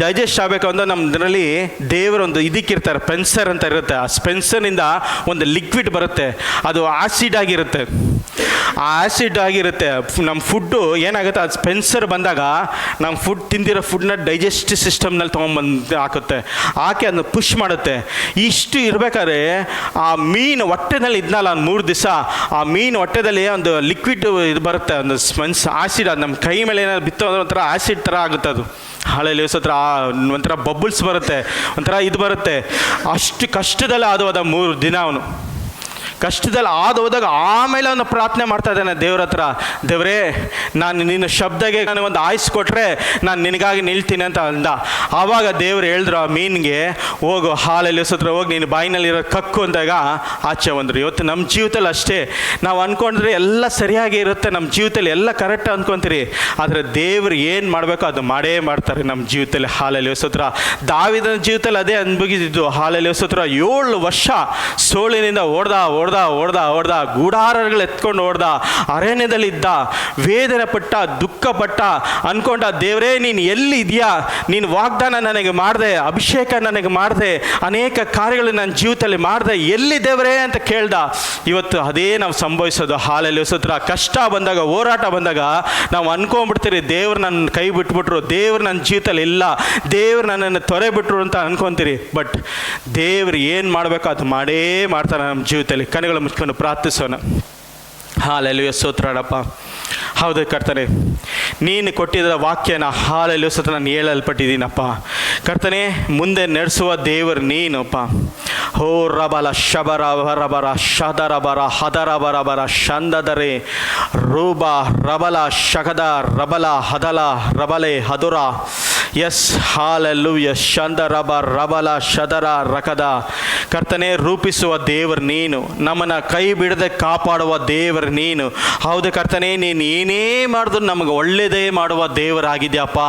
ಡೈಜೆಸ್ಟ್ ಆಗಬೇಕು ಅಂದ್ರೆ ನಮ್ಮದ್ರಲ್ಲಿ ದೇವರೊಂದು ಇದಕ್ಕಿರ್ತಾರೆ, ಸ್ಪೆನ್ಸರ್ ಅಂತ ಇರುತ್ತೆ. ಆ ಸ್ಪೆನ್ಸರ್ನಿಂದ ಒಂದು ಲಿಕ್ವಿಡ್ ಬರುತ್ತೆ, ಅದು ಆ್ಯಸಿಡ್ ಆಗಿರುತ್ತೆ. ನಮ್ಮ ಫುಡ್ಡು ಏನಾಗುತ್ತೆ, ಅದು ಸ್ಪೆನ್ಸರ್ ಬಂದಾಗ ನಮ್ಮ ಫುಡ್ ತಿಂದಿರೋ ಫುಡ್ನ ಡೈಜೆಸ್ಟಿವ್ ಸಿಸ್ಟಮ್ನಲ್ಲಿ ತೊಗೊಂಬಂದು ಹಾಕುತ್ತೆ, ಹಾಕಿ ಅದನ್ನು ಪುಷ್ ಮಾಡುತ್ತೆ. ಇಷ್ಟು ಇರಬೇಕಾದ್ರೆ ಆ ಮೀನು ಹೊಟ್ಟೆನಲ್ಲಿ ಇದ್ನಲ್ಲ 3 ದಿವಸ, ಆ ಮೀನು ಹೊಟ್ಟೆದಲ್ಲಿ ಒಂದು ಲಿಕ್ವಿಡ್ ಇದು ಬರುತ್ತೆ, ಒಂದು ಆ್ಯಸಿಡ್. ಅದು ನಮ್ಮ ಕೈ ಮೇಲೆ ಏನಾದ್ರು ಬಿತ್ತು ಅಂದ್ರೆ ಒಂಥರ ಆ್ಯಸಿಡ್ ಥರ ಆಗುತ್ತೆ. ಅದು ಹಾಲೆಲೂಯಾ ಸ್ತೋತ್ರ. ಒಂಥರ ಬಬಲ್ಸ್ ಬರುತ್ತೆ, ಒಂಥರ ಇದು ಬರುತ್ತೆ. ಅಷ್ಟು ಕಷ್ಟದಲ್ಲಿ ಹೋದ 3 ದಿನ ಅವನು ಕಷ್ಟದಲ್ಲಿ ಹೋದಾಗ ಆಮೇಲೆ ಅವನು ಪ್ರಾರ್ಥನೆ ಮಾಡ್ತಾ ಇದ್ದಾನೆ ದೇವ್ರ ಹತ್ರ. ದೇವರೇ, ನಾನು ನಿನ್ನ ಶಬ್ದಗೆ ನನಗೊಂದು ಆಯ್ಸ್ ಕೊಟ್ಟರೆ ನಾನು ನಿನಗಾಗಿ ನಿಲ್ತೀನಿ ಅಂತ ಅಂದ. ಆವಾಗ ದೇವ್ರು ಹೇಳಿದ್ರು ಆ ಮೀನಿಗೆ, ಹೋಗು ಹಾಲೆಲೂಯಾ ಸ್ತೋತ್ರ, ಹೋಗಿ ನೀನು ಬಾಯಿನಲ್ಲಿರೋ ಕಕ್ಕು ಅಂದಾಗ ಆಚೆ ಬಂದರು. ಇವತ್ತು ನಮ್ಮ ಜೀವಿತದಲ್ಲಿ ಅಷ್ಟೇ, ನಾವು ಅಂದ್ಕೊಂಡ್ರೆ ಎಲ್ಲ ಸರಿಯಾಗಿ ಇರುತ್ತೆ, ನಮ್ಮ ಜೀವಿತದಲ್ಲಿ ಎಲ್ಲ ಕರೆಕ್ಟ್ ಅಂದ್ಕೊತೀರಿ. ಆದರೆ ದೇವ್ರು ಏನು ಮಾಡಬೇಕೋ ಅದು ಮಾಡೇ ಮಾಡ್ತಾರೆ ನಮ್ಮ ಜೀವಿತದಲ್ಲಿ. ಹಾಲೆಲೂಯಾ ಸ್ತೋತ್ರ. ದಾವೀದನ ಜೀವಿತದಲ್ಲಿ ಅದೇ ಅನುಭವಿಸಿದ್ದು. ಹಾಲೆಲೂಯಾ ಸ್ತೋತ್ರ. 7 ವರ್ಷ ಸೋಲಿನಿಂದ ಓಡ್ದ, ಗೂಡಾರಗಳು ಎತ್ಕೊಂಡು ಓಡ್ದ, ಅರಣ್ಯದಲ್ಲಿದ್ದ, ವೇದನೆ ಪಟ್ಟ, ದುಃಖ ಪಟ್ಟ, ಅನ್ಕೊಂಡ ದೇವರೇ ನೀನು ಎಲ್ಲಿ ಇದೆಯಾ, ನೀನು ವಾಗ್ದಾನ ನನಗೆ ಮಾಡಿದೆ, ಅಭಿಷೇಕ ನನಗೆ ಮಾಡಿದೆ, ಅನೇಕ ಕಾರ್ಯಗಳು ನನ್ನ ಜೀವಿತದಲ್ಲಿ ಮಾಡಿದೆ, ಎಲ್ಲಿ ದೇವರೇ ಅಂತ ಕೇಳ್ದ. ಇವತ್ತು ಅದೇ ನಾವು ಸಂಭವಿಸೋದು. ಹಾಲೆಲೂಯಾ ಸ್ತೋತ್ರ. ಕಷ್ಟ ಬಂದಾಗ, ಹೋರಾಟ ಬಂದಾಗ ನಾವು ಅನ್ಕೊಂಡ್ಬಿಡ್ತೀರಿ ದೇವ್ರು ನನ್ನ ಕೈ ಬಿಟ್ಬಿಟ್ರು, ದೇವ್ರು ನನ್ನ ಜೀವಿತದಲ್ಲಿ ಇಲ್ಲ, ದೇವ್ರು ನನ್ನನ್ನು ತೊರೆ ಬಿಟ್ರು ಅಂತ ಅನ್ಕೊತೀರಿ. ಬಟ್ ದೇವ್ರು ಏನು ಮಾಡಬೇಕೋ ಅದು ಮಾಡೇ ಮಾಡ್ತಾರೆ ನಮ್ಮ ಜೀವಿತದಲ್ಲಿ. ಕಣ್ಣುಗಳು ಮುಚ್ಕೊಂಡು ಪ್ರಾರ್ಥಿಸೋಣ. ಹಾಲೆಲೂಯಾ ಸ್ತೋತ್ರಪ್ಪ. ಹೌದು ಕರ್ತನೆ, ನೀನು ಕೊಟ್ಟಿದ್ದ ವಾಕ್ಯನ ಹಾಲೆಲೂಯಾ ಸ್ತೋತ್ರ ನಾನು ಹೇಳಲ್ಪಟ್ಟಿದ್ದೀನಪ್ಪ. ಕರ್ತನೆ, ಮುಂದೆ ನಡೆಸುವ ದೇವರು ನೀನಪ್ಪ. ಹೋ ರಬಲ ಶಬರ ಬರಬರ ಶದರಬರ ಹದರಬರಬರ ಶಂದದರೆ ರೂಬ ರಬಲ ಶಗದ ರಬಲ ಹದಲ ರಬಲೆ ಹದುರ ಎಸ್ ಹಾಲೆಲ್ಲೂಯ. ಶಂದ ರಬ ರಬಲ ಶದರ ರಕದ. ಕರ್ತನೆ, ರೂಪಿಸುವ ದೇವರು ನೀನು, ನಮ್ಮನ್ನು ಕೈ ಬಿಡದೆ ಕಾಪಾಡುವ ದೇವರು ನೀನು. ಹೌದು ಕರ್ತನೆ, ನೀನು ಏನೇ ಮಾಡಿದ್ರು ನಮಗೆ ಒಳ್ಳೆಯದೇ ಮಾಡುವ ದೇವರಾಗಿದೆಯಪ್ಪ.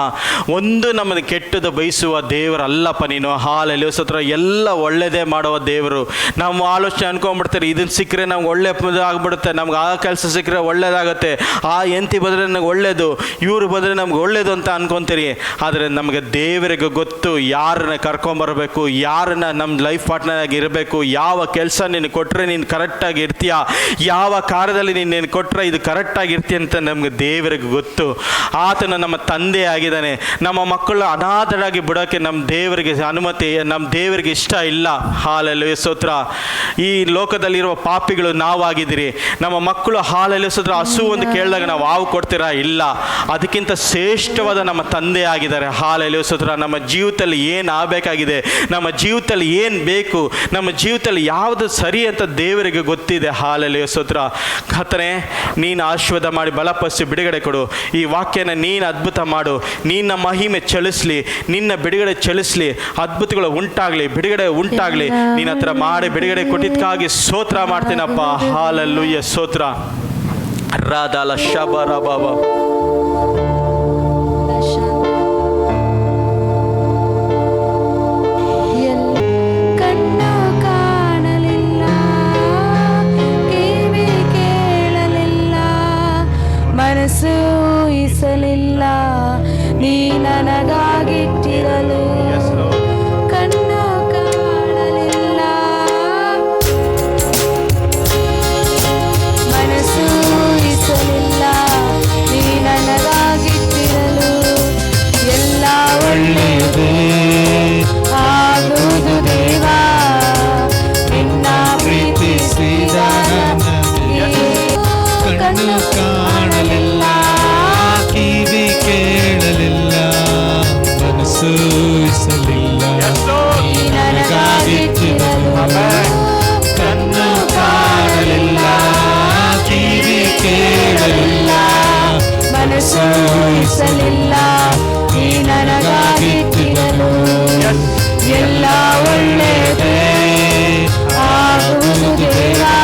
ಒಂದು ನಮ್ಮನ್ನು ಕೆಟ್ಟದ್ದು ಬಯಸುವ ದೇವರಲ್ಲಪ್ಪ ನೀನು. ಹಾಲೆಲ್ಲೂಯ ಸ್ತೋತ್ರ. ಎಲ್ಲ ಒಳ್ಳೆಯದೇ ಮಾಡುವ ದೇವರು. ನಾವು ಆಲೋಚನೆ ಅನ್ಕೊಂಡ್ಬಿಡ್ತಾರೆ, ಇದನ್ನು ಸಿಕ್ಕರೆ ನಮ್ಗೆ ಒಳ್ಳೆ ಆಗ್ಬಿಡುತ್ತೆ, ನಮ್ಗೆ ಆ ಕೆಲಸ ಸಿಕ್ಕರೆ ಒಳ್ಳೇದಾಗುತ್ತೆ, ಆ ಎಂತಿ ಬಂದರೆ ನನಗೆ ಒಳ್ಳೇದು, ಇವರು ಬಂದರೆ ನಮ್ಗೆ ಒಳ್ಳೇದು ಅಂತ ಅನ್ಕೊತೀರಿ. ಆದರೆ ನಮಗೆ ದೇವರಿಗೆ ಗೊತ್ತು ಯಾರನ್ನ ಕರ್ಕೊಂಬರ್ಬೇಕು, ಯಾರನ್ನ ನಮ್ಮ ಲೈಫ್ ಪಾರ್ಟ್ನರ್ ಆಗಿ ಇರಬೇಕು, ಯಾವ ಕೆಲಸ ನೀನು ಕೊಟ್ಟರೆ ನೀನು ಕರೆಕ್ಟಾಗಿ ಇರ್ತೀಯ, ಯಾವ ಕಾರ್ಯದಲ್ಲಿ ನೀನು ಕೊಟ್ಟರೆ ಇದು ಕರೆಕ್ಟಾಗಿ ಇರ್ತೀಯ ಅಂತ ನಮಗೆ ದೇವರಿಗೆ ಗೊತ್ತು. ಆತನು ನಮ್ಮ ತಂದೆ ಆಗಿದ್ದಾನೆ. ನಮ್ಮ ಮಕ್ಕಳು ಅನಾಥರಾಗಿ ಬಿಡೋಕ್ಕೆ ನಮ್ಮ ದೇವರಿಗೆ ಅನುಮತಿ, ನಮ್ಮ ದೇವರಿಗೆ ಇಷ್ಟ ಇಲ್ಲ. ಹಾಲೆಲ್ಲೂಯ ಸ್ತೋತ್ರ. ಈ ಲೋಕದಲ್ಲಿರುವ ಪಾಪಿಗಳು ನಾವಾಗಿದ್ದೀರಿ. ನಮ್ಮ ಮಕ್ಕಳು ಹಾಲೆಲ್ಲೂಯ ಸ್ತೋತ್ರ ಹಸು ಒಂದು ಕೇಳಿದಾಗ ನಾವು ಹಾವು ಕೊಡ್ತೀರಾ? ಇಲ್ಲ. ಅದಕ್ಕಿಂತ ಶ್ರೇಷ್ಠವಾದ ನಮ್ಮ ತಂದೆ ಆಗಿದ್ದಾರೆ. ಹಾಲೆಲ್ಲೂಯ ಸ್ತೋತ್ರ. ನಮ್ಮ ಜೀವಿತದಲ್ಲಿ ಏನು ಆಗಬೇಕಾಗಿದೆ, ನಮ್ಮ ಜೀವಿತದಲ್ಲಿ ಏನು ಬೇಕು, ನಮ್ಮ ಜೀವಿತದಲ್ಲಿ ಯಾವುದು ಸರಿ ಅಂತ ದೇವರಿಗೆ ಗೊತ್ತಿದೆ. ಹಾಲೆಲ್ಲೂಯ ಸ್ತೋತ್ರ. ಕರ್ತನೇ, ನೀನು ಆಶೀರ್ವಾದ ಮಾಡಿ ಬಲಪಡಿಸಿ ಬಿಡುಗಡೆ ಕೊಡು. ಈ ವಾಕ್ಯನ ನೀನು ಅದ್ಭುತ ಮಾಡು. ನಿನ್ನ ಮಹಿಮೆ ಚಲಿಸಲಿ, ನಿನ್ನ ಬಿಡುಗಡೆ ಚಲಿಸಲಿ, ಅದ್ಭುತಗಳು ಉಂಟಾಗಲಿ, ಬಿಡುಗಡೆ ಉಂಟಾಗಲಿ. ನಿನ್ನ ಹತ್ರ ಮಾಡಿ ಬಿಡುಗಡೆ ಕೊಟ್ಟಿದ್ದಕ್ಕಾಗಿ ಸ್ತೋತ್ರ ಮಾಡ್ತೀನಪ್ಪ. ಹಾಲೆಲ್ಲೂಯ ಸ್ತೋತ್ರ. ರಾಧಾಲ ಶಬರ ಬಾಬಾ. ಮನಸ್ಸು ಊಹಿಸಲಿಲ್ಲ ನೀ ನನಗಾಗಿಟ್ಟಿರಲು. ಕಣ್ಣು ಕಾಣಲಿಲ್ಲ, ಮನಸ್ಸು ಊಹಿಸಲಿಲ್ಲ ನೀ ನನಗಾಗಿಟ್ಟಿರಲು. ಎಲ್ಲ ಒಳ್ಳೆಯದು ಆಗುವುದು ದೇವಾ, ನಿನ್ನ ಪ್ರೀತಿಸಿದ ಕಣ್ಣು ಕಾಣಲಿಲ್ಲ, ಕಿವಿ ಕೇಳಲಿಲ್ಲ, ಮನಸ್ಸು ಊಹಿಸಲಿಲ್ಲ ನೀ ನನಗಾಗಿಟ್ಟಿರಲು. ಕಣ್ಣು ಕಾಣಲಿಲ್ಲ, ಕಿವಿ ಕೇಳಲಿಲ್ಲ, ಮನಸ್ಸು ಊಹಿಸಲಿಲ್ಲ ನೀ ನನಗಾಗಿಟ್ಟಿರಲು. ಎಲ್ಲ ಒಳ್ಳೆಯದೇ ಆಗುವುದು ದೇವಾ,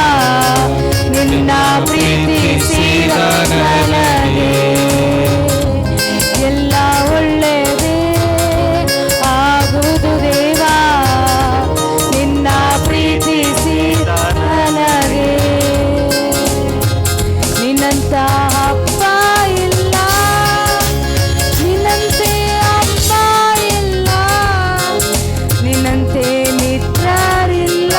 ನಿನ್ನ ಪ್ರೀತಿಸಿದ ನನಗೆ. ಎಲ್ಲ ಒಳ್ಳೆಯದೇ ಆಗುವುದು ದೇವಾ, ನಿನ್ನ ಪ್ರೀತಿಸಿದ ನನಗೆ. ನಿನ್ನಂತ ಅಪ್ಪ ಇಲ್ಲ, ನಿನ್ನಂತೆ ಅಪ್ಪ ಇಲ್ಲ, ನಿನ್ನಂತೆ ಮಿತ್ರರಿಲ್ಲ,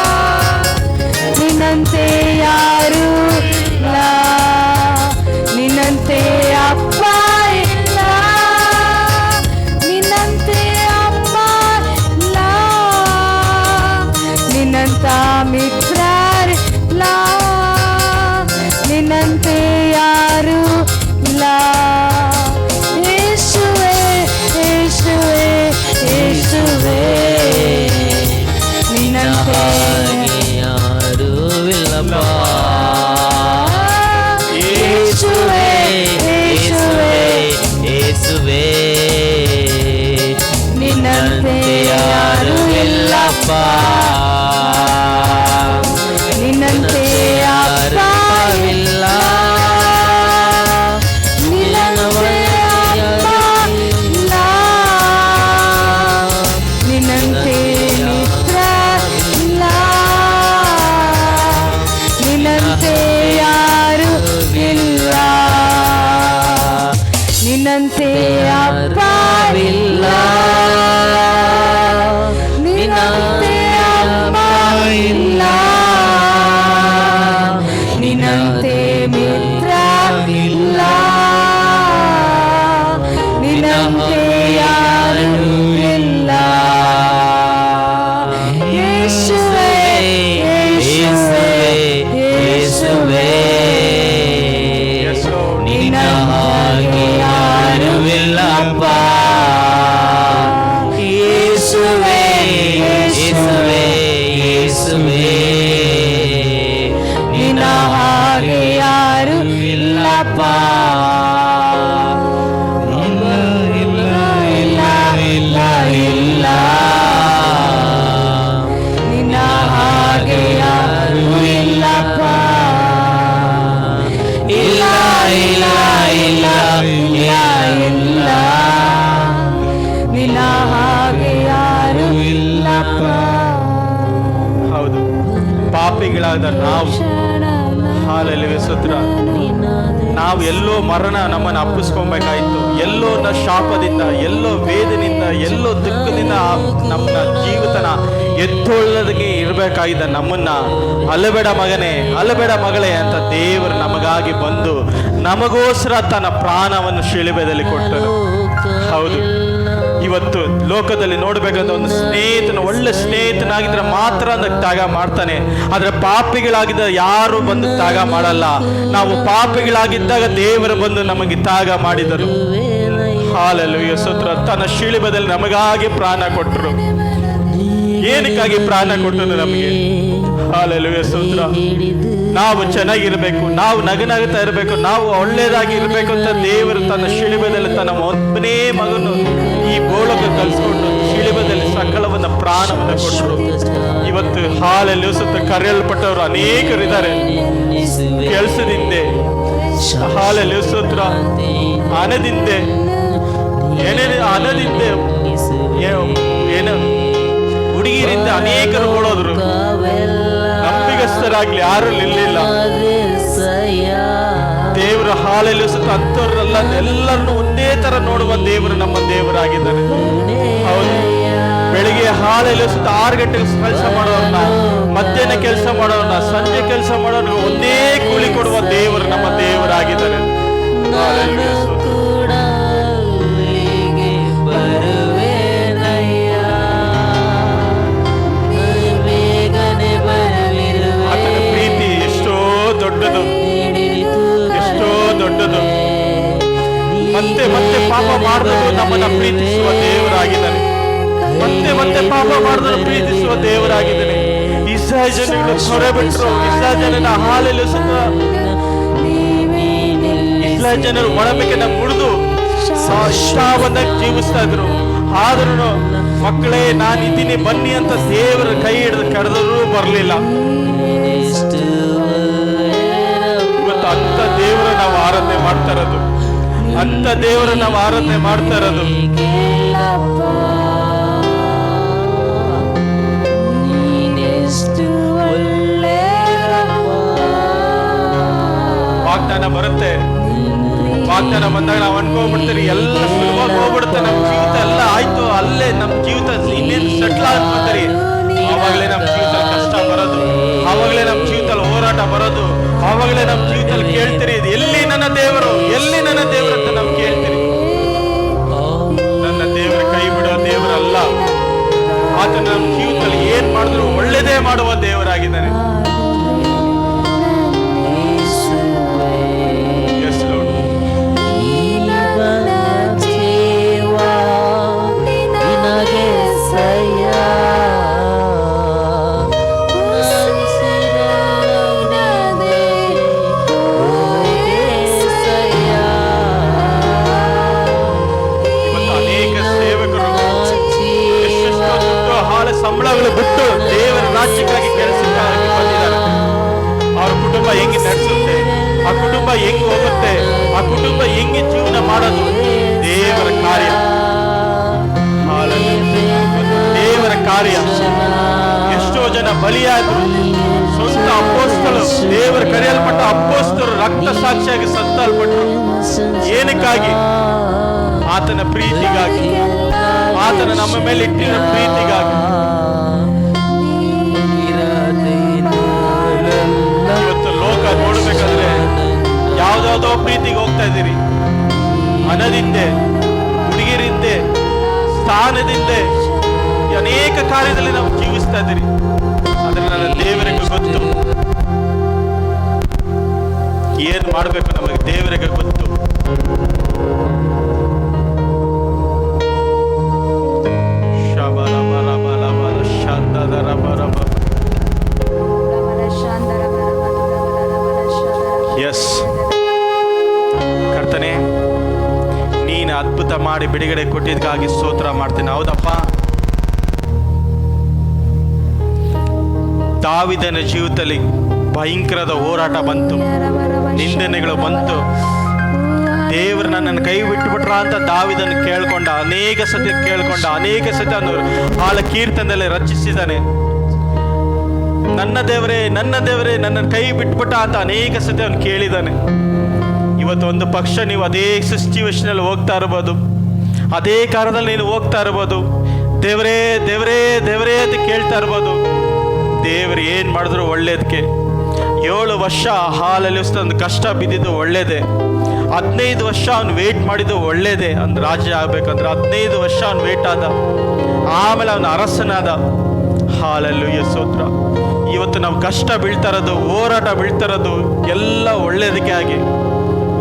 ನಿನ್ನಂತೆ ಯಾರು ಇಲ್ಲ, ನಿನ್ನಂತೆ ಅಪ್ಪ ಇಲ್ಲ, ನಿನ್ನಂತೆ ಅಪ್ಪ ಇಲ್ಲ, ನಿನ್ನಂತ ಮಿತ್ರರಿಲ್ಲ, ನಿನ್ನಂತೆ ಯಾರು ಇಲ್ಲ. ಯೇಸುವೇ ಯೇಸುವೇ ಯೇಸುವೇ, ನಿನ್ನಂತೆ ಯಾರೂ ಇಲ್ಲಪ್ಪ. ಯೇಸುವೇ ಯೇಸುವೇ ಯೇಸುವೇ, ನಿನ್ನಂತೆ ಯಾರು ಇಲ್ಲಪ್ಪ, ನಿನ್ನಂತೆ ಅಪ್ಪ ಇಲ್ಲ, ನಿನ್ನಂತೆ ಅಪ್ಪ ಇಲ್ಲ, ನಿನ್ನಂತೆ ಮಿತ್ರ ಇಲ್ಲ, ನಿನ್ನಂತೆ ಯಾರು ಇಲ್ಲ, ನಿನ್ನಂತೆ ಅಪ್ಪ ಇಲ್ಲ, ನಿನ್ನಂತೆ ಅಪ್ಪ ಇಲ್ಲ, ನಿನ್ನಂತೆ ಮಿತ್ರ ಇಲ್ಲ, ನಿನ್ನಂತೆ ಯಾರು ಇಲ್ಲ. ಯೇಸುವೇ ಯೇಸುವೇ ಯೇಸುವೇ, ನಿನ್ನ ಹಾಗೆ ಯಾರು ಇಲ್ಲಪ್ಪ. ಯೇಸುವೇ ಯೇಸುವೇ ಯೇಸುವೇ, ನಿನ್ನ ಹಾಗೆ ಯಾರು ಇಲ್ಲಪ್ಪ. ಇಲ್ಲ ಇಲ್ಲ ಇಲ್ಲ ಪಾಪಿಗಳಾದ ನಾವು, ಹಾಲೆಲೂಯಾ ಸ್ತೋತ್ರ, ನಾವು ಎಲ್ಲೋ ಮರಣ ನಮ್ಮನ್ನು ಅಪ್ಪಿಸ್ಕೊಬೇಕಾಯ್ತು, ಎಲ್ಲೋ ಶಾಪದಿಂದ, ಎಲ್ಲೋ ವೇದನಿಂದ, ಎಲ್ಲೋ ದುಃಖದಿಂದ ನಮ್ಮ ಜೀವಿತನ ಎದ್ದೊಳ್ಳದಾಗಿ ಇರಬೇಕಾಗಿದ್ದ ನಮ್ಮನ್ನ ಅಲ್ಲಬೇಡ ಮಗನೇ, ಅಲ್ಲಬೇಡ ಮಗಳೇ ಅಂತ ದೇವರು ನಮಗಾಗಿ ಬಂದು ನಮಗೋಸ್ಕರ ತನ್ನ ಪ್ರಾಣವನ್ನು ಶಿಲುಬೆಯಲ್ಲಿ ಕೊಟ್ಟರು. ಹೌದು, ಇವತ್ತು ಲೋಕದಲ್ಲಿ ನೋಡ್ಬೇಕಂತ ಒಂದು ಸ್ನೇಹಿತನ, ಒಳ್ಳೆ ಸ್ನೇಹಿತನಾಗಿದ್ರೆ ಮಾತ್ರ ಅದಕ್ಕೆ ತ್ಯಾಗ ಮಾಡ್ತಾನೆ. ಆದ್ರೆ ಪಾಪಿಗಳಾಗಿದ್ದ ಯಾರು ಬಂದು ತ್ಯಾಗ ಮಾಡಲ್ಲ. ನಾವು ಪಾಪಿಗಳಾಗಿದ್ದಾಗ ದೇವರು ಬಂದು ನಮಗೆ ತ್ಯಾಗ ಮಾಡಿದರು. ಹಾಲೆಲೂಯಾ ಸ್ತೋತ್ರ. ತನ್ನ ಶಿಲುಬೆಯಲ್ಲಿ ನಮಗಾಗಿ ಪ್ರಾಣ ಕೊಟ್ಟರು. ಏನಕ್ಕಾಗಿ ಪ್ರಾಣ ಕೊಟ್ಟರು ನಮಗೆ? ಹಾಲೆಲೂಯಾ ಸ್ತೋತ್ರ. ನಾವು ಚೆನ್ನಾಗಿರ್ಬೇಕು, ನಾವು ನಗನಗುತ್ತಾ ಇರಬೇಕು, ನಾವು ಒಳ್ಳೇದಾಗಿ ಇರಬೇಕು ಅಂತ ದೇವರು ತನ್ನ ಶಿಲುಬೆಯಲ್ಲಿ ತನ್ನ ಒಬ್ಬನೇ ಮಗನು ಈ ಗೋಳಕ ಕಲಿಸ್ಕೊಂಡು ಶಿಲುಬೆಯಲ್ಲಿ ಸಕಲವನ್ನ ಪ್ರಾಣವನ್ನು ಕೊಟ್ಟರು. ಇವತ್ತು ಹಾಲೆಲೂಯಾ ಸ್ತೋತ್ರ ಕರೆಯಲ್ಪಟ್ಟವರು ಅನೇಕರಿದ್ದಾರೆ. ಕೆಲಸದಿಂದೆ, ಹಾಲೆಲೂಯಾ ಸ್ತೋತ್ರ, ಹಣದಿಂದೆ, ಹಣದಿಂದೆ, ಏನು ಹುಡುಗಿರಿಂದ ಅನೇಕರು ಓಡೋದ್ರು. ನಂಬಿಗಸ್ತರಾಗ್ಲಿ ಯಾರು ನಿಲ್ಲಿಲ್ಲ. ದೇವರ ಹಾಲೆಲ್ಲೂ ಸುತ್ತ ಅಂಥವ್ರಲ್ಲ ಎಲ್ಲರನ್ನು ಒಂದೇ ತರ ನೋಡುವ ದೇವರು ನಮ್ಮ ದೇವರಾಗಿದ್ದಾನೆ. ಹೌದು, ಬೆಳಿಗ್ಗೆ ಹಾಲೆಲ್ಲೂ ಸುತ್ತ 6 ಗಂಟೆಗೆ ಕೆಲಸ ಮಾಡೋರನ್ನ, ಮಧ್ಯಾಹ್ನ ಕೆಲಸ ಮಾಡೋರನ್ನ, ಸಂಜೆ ಕೆಲಸ ಮಾಡೋರ್ನ ಒಂದೇ ಕೂಲಿ ಕೊಡುವ ದೇವರು ನಮ್ಮ ದೇವರಾಗಿದ್ದಾನೆ. ಹಾಲೆಲೂಯಾ ಸ್ತೋತ್ರ. ದೊಡ್ಡದು, ಎಷ್ಟೋ ದೊಡ್ಡದು. ಮತ್ತೆ ಮತ್ತೆ ಪಾಪ ಮಾಡಿದ್ರು ನಮ್ಮನ್ನ ಪ್ರೀತಿಸುವ ದೇವರಾಗಿದ್ದಾನೆ. ಮತ್ತೆ ಮತ್ತೆ ಪಾಪ ಮಾಡಿದ್ರು ಪ್ರೀತಿಸುವ ದೇವರಾಗಿದ್ದಾನೆ. ಇಸ್ರಾಯೇಲ್ ಜನಗಳು ಹೊರೆ ಬಿಟ್ಟರು. ಇಸ್ರಾಯೇಲ್ ಜನರ ಹಾಲೆಲ್ಲೂ ಸುತ್ತ ಇಸ್ರಾಯೇಲ್ ಜನರು ಒಳಬೇಕನ್ನ ಮುರಿದು ಇಷ್ಟ ಬಂದಾಗ ಜೀವಿಸ್ತಾ ಇದ್ರು. ಆದ್ರೂ ಮಕ್ಕಳೇ ನಾನು ಇದ್ದೀನಿ ಬನ್ನಿ ಅಂತ ದೇವರ ಕೈ ಹಿಡಿದು ಕರೆದರೂ ಬರಲಿಲ್ಲ. ಅಂತ ದೇವರ ನಾವು ಆರಾಧನೆ ಮಾಡ್ತಾ ಇರೋದು, ಅಂತ ದೇವರ ನಾವು ಆರಾಧನೆ ಮಾಡ್ತಾ ಇರೋದು. ವಾಗ್ದಾನ ಬರುತ್ತೆ, ವಾಗ್ದಾನ ಬಂದಾಗ ನಾವು ಅನ್ಕೋಬಿಡ್ತೀರಿ ಎಲ್ಲ ಸುಲಭವಾಗಿ ಹೋಗ್ಬಿಡುತ್ತೆ, ನಮ್ ಜೀವಿತ ಎಲ್ಲ ಆಯ್ತು, ಅಲ್ಲೇ ನಮ್ ಜೀವಿತ ಇನ್ನೇನು ಸೆಟ್ಲ್ ಆಗ್ಬಿಡ್ತೀರಿ. ಆವಾಗಲೇ ನಮ್ ಜೀವಿತ ಕಷ್ಟ ಬರೋದು, ಆವಾಗಲೇ ನಮ್ ಜೀವಿತದಲ್ಲಿ ಹೋರಾಟ ಬರೋದು, ಆವಾಗಲೇ ನಮ್ ಜೀವಿತದಲ್ಲಿ ಕೇಳ್ತೀರಿ ಎಲ್ಲಿ ನನ್ನ ದೇವರು, ಎಲ್ಲಿ ನನ್ನ ದೇವರು ಅಂತ ನಾವು ಕೇಳ್ತೀರಿ. ನನ್ನ ದೇವರ ಕೈ ಬಿಡೋ ದೇವರಲ್ಲ, ಆತ ನಮ್ಮ ಜೀವಿತದಲ್ಲಿ ಏನ್ ಮಾಡಿದ್ರು ಒಳ್ಳೇದೇ ಮಾಡುವ ದೇವರಾಗಿದ್ದಾನೆ. ಸಂಬಳಗಳು ಬಿಟ್ಟು ದೇವರ ರಾಜ್ಯಕ್ಕಾಗಿ ಕೆಲಸಕ್ಕಾಗಿ ಬಂದಿದ್ದಾರೆ. ಅವ್ರ ಕುಟುಂಬ ಹೆಂಗೆ ನಡೆಸುತ್ತೆ, ಆ ಕುಟುಂಬ ಹೆಂಗೆ ಹೋಗುತ್ತೆ, ಆ ಕುಟುಂಬ ಹೆಂಗೆ ಜೀವನ ಮಾಡೋದು ದೇವರ ಕಾರ್ಯ. ದೇವರ ಕಾರ್ಯ. ಎಷ್ಟೋ ಜನ ಬಲಿಯಾದ್ರು. ಸ್ವಂತ ಅಪೋಸ್ತಲರು, ದೇವರ ಕರೆಯಲ್ಪಟ್ಟ ಅಪೋಸ್ತಲರು ರಕ್ತ ಸಾಕ್ಷಿಯಾಗಿ ಸತ್ತಲ್ಪಟ್ರು. ಏನಕ್ಕಾಗಿ? ಆತನ ಪ್ರೀತಿಗಾಗಿ, ಆತನ ನಮ್ಮ ಮೇಲೆ ಇಟ್ಟಿರೋ ಪ್ರೀತಿಗಾಗಿ. ಇವತ್ತು ಲೋಕ ನೋಡ್ಬೇಕಾದ್ರೆ ಯಾವ್ದಾವ್ದೋ ಪ್ರೀತಿಗೆ ಹೋಗ್ತಾ ಇದ್ದೀರಿ. ಹಣದಿಂದೆ, ಹುಡುಗಿರಿಂದೆ, ಸ್ಥಾನದಿಂದೆ, ಅನೇಕ ಕಾರ್ಯದಲ್ಲಿ ನಾವು ಜೀವಿಸ್ತಾ ಇದ್ದೀರಿ. ಆದ್ರೆ ನನ್ನ ದೇವರಿಗೆ ಗೊತ್ತು ಏನ್ ಮಾಡ್ಬೇಕು, ನಮಗೆ ದೇವರಿಗೆ ಗೊತ್ತು. ಎಸ್ ಕರ್ತನೆ, ನೀನು ಅದ್ಭುತ ಮಾಡಿ ಬಿಡುಗಡೆ ಕೊಟ್ಟಿದ್ದಕ್ಕಾಗಿ ಸ್ತೋತ್ರ ಮಾಡ್ತೇನೆ. ಹೌದಪ್ಪ, ದಾವೀದನ ಜೀವಿತದಲ್ಲಿ ಭಯಂಕರದ ಹೋರಾಟ ಬಂತು, ನಿಂದನೆಗಳು ಬಂತು. ದೇವರು ನನ್ನನ್ನು ಕೈ ಬಿಟ್ಟುಬಿಟ್ರ ಅಂತ ದಾವೀದನ ಕೇಳ್ಕೊಂಡ, ಅನೇಕ ಸತಿ ಕೇಳ್ಕೊಂಡ, ಅನೇಕ ಸತಿ ಅನ್ನೋರು ಆಳ ಕೀರ್ತನದಲ್ಲಿ ರಚಿಸಿದ್ದಾನೆ. ನನ್ನ ದೇವರೇ ನನ್ನ ಕೈ ಬಿಟ್ಬಿಟ್ಟ ಅಂತ ಅನೇಕ ಸತಿ ಅವನು ಕೇಳಿದ್ದಾನೆ. ಇವತ್ತು ಒಂದು ಪಕ್ಷ ನೀವು ಅದೇ ಸಿಚುವೇಶನಲ್ಲಿ ಹೋಗ್ತಾ ಇರ್ಬೋದು, ಅದೇ ಕಾರಣದಲ್ಲಿ ನೀನು ಹೋಗ್ತಾ ಇರ್ಬೋದು, ದೇವರೇ ದೇವರೇ ದೇವರೇ ಅಂತ ಕೇಳ್ತಾ ಇರ್ಬೋದು. ದೇವರು ಏನು ಮಾಡಿದ್ರು ಒಳ್ಳೇದಕ್ಕೆ. 7 ವರ್ಷ ಹಾಲಲ್ಲಿ ಒಂದು ಕಷ್ಟ ಬಿದ್ದಿದ್ದು ಒಳ್ಳೇದೇ. 15 ವರ್ಷ ಅವನು ವೇಟ್ ಮಾಡಿದ್ದು ಒಳ್ಳೇದೇ. ಒಂದು ರಾಜ್ಯ ಆಗ್ಬೇಕಂದ್ರೆ 15 ವರ್ಷ ಅವನು ವೇಟ್ ಆದ, ಆಮೇಲೆ ಅವನು ಅರಸನಾದ. ಹಾಲೆಲೂಯಾ ಸ್ತೋತ್ರ. ಇವತ್ತು ನಾವು ಕಷ್ಟ ಬೀಳ್ತಾ ಇರೋದು, ಹೋರಾಟ ಬೀಳ್ತಾ ಇರೋದು ಎಲ್ಲ ಒಳ್ಳೇದಕ್ಕೆ ಆಗಿ,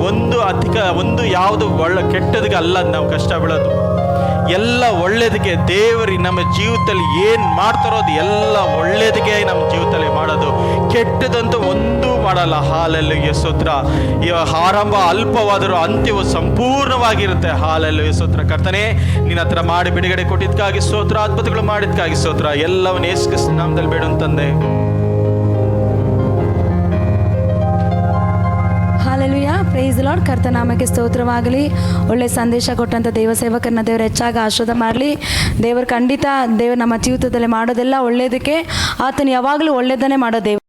ಒಂದು ಯಾವುದು ಕೆಟ್ಟದಕ್ಕೆ ಅಲ್ಲ. ನಾವು ಕಷ್ಟ ಬೀಳೋದು ಎಲ್ಲ ಒಳ್ಳೇದಕ್ಕೆ. ದೇವರು ನಮ್ಮ ಜೀವಿತದಲ್ಲಿ ಏನು ಮಾಡ್ತಾರೋದು ಎಲ್ಲ ಒಳ್ಳೇದಕ್ಕೆ ನಮ್ಮ ಜೀವಿತದಲ್ಲಿ ಮಾಡೋದು, ಕೆಟ್ಟದಂತೂ ಒಂದೂ ಮಾಡಲ್ಲ. ಹಾಲೆಲೂಯಾ ಸ್ತೋತ್ರ. ಆರಂಭ ಅಲ್ಪವಾದರೂ ಅಂತ್ಯವು ಸಂಪೂರ್ಣವಾಗಿರುತ್ತೆ. ಹಾಲೆಲೂಯಾ ಸ್ತೋತ್ರ. ಕರ್ತನೇ, ನಿನ್ನ ಹತ್ರ ಮಾಡಿ ಬಿಡುಗಡೆ ಕೊಟ್ಟಿದ್ದಕ್ಕಾಗಿ ಸ್ತೋತ್ರ, ಅದ್ಭುತಗಳು ಮಾಡಿದ್ದಕ್ಕಾಗಿ ಸ್ತೋತ್ರ. ಎಲ್ಲವನ್ನು ಯೇಸು ಕ್ರಿಸ್ತನ ನಾಮದಲ್ಲಿ ಬೇಡ ತಂದೆ. Hallelujah, price lord. ಕರ್ತನಾಮಕ್ಕೆ ಸ್ತೋತ್ರವಾಗಲಿ. ಒಳ್ಳೆ ಸಂದೇಶ ಕೊಟ್ಟಂಥ ದೇವ ಸೇವಕರನ್ನ ದೇವರು ಹೆಚ್ಚಾಗಿ ಆಶೀರ್ವಾದ ಮಾಡಲಿ. ದೇವರು ಖಂಡಿತ ದೇವರು ನಮ್ಮ ಜೀವಿತದಲ್ಲಿ ಮಾಡೋದೆಲ್ಲ ಒಳ್ಳೆಯದಕ್ಕೆ. ಆತನು ಯಾವಾಗಲೂ ಒಳ್ಳೆಯದನ್ನೇ ಮಾಡೋ ದೇವರು.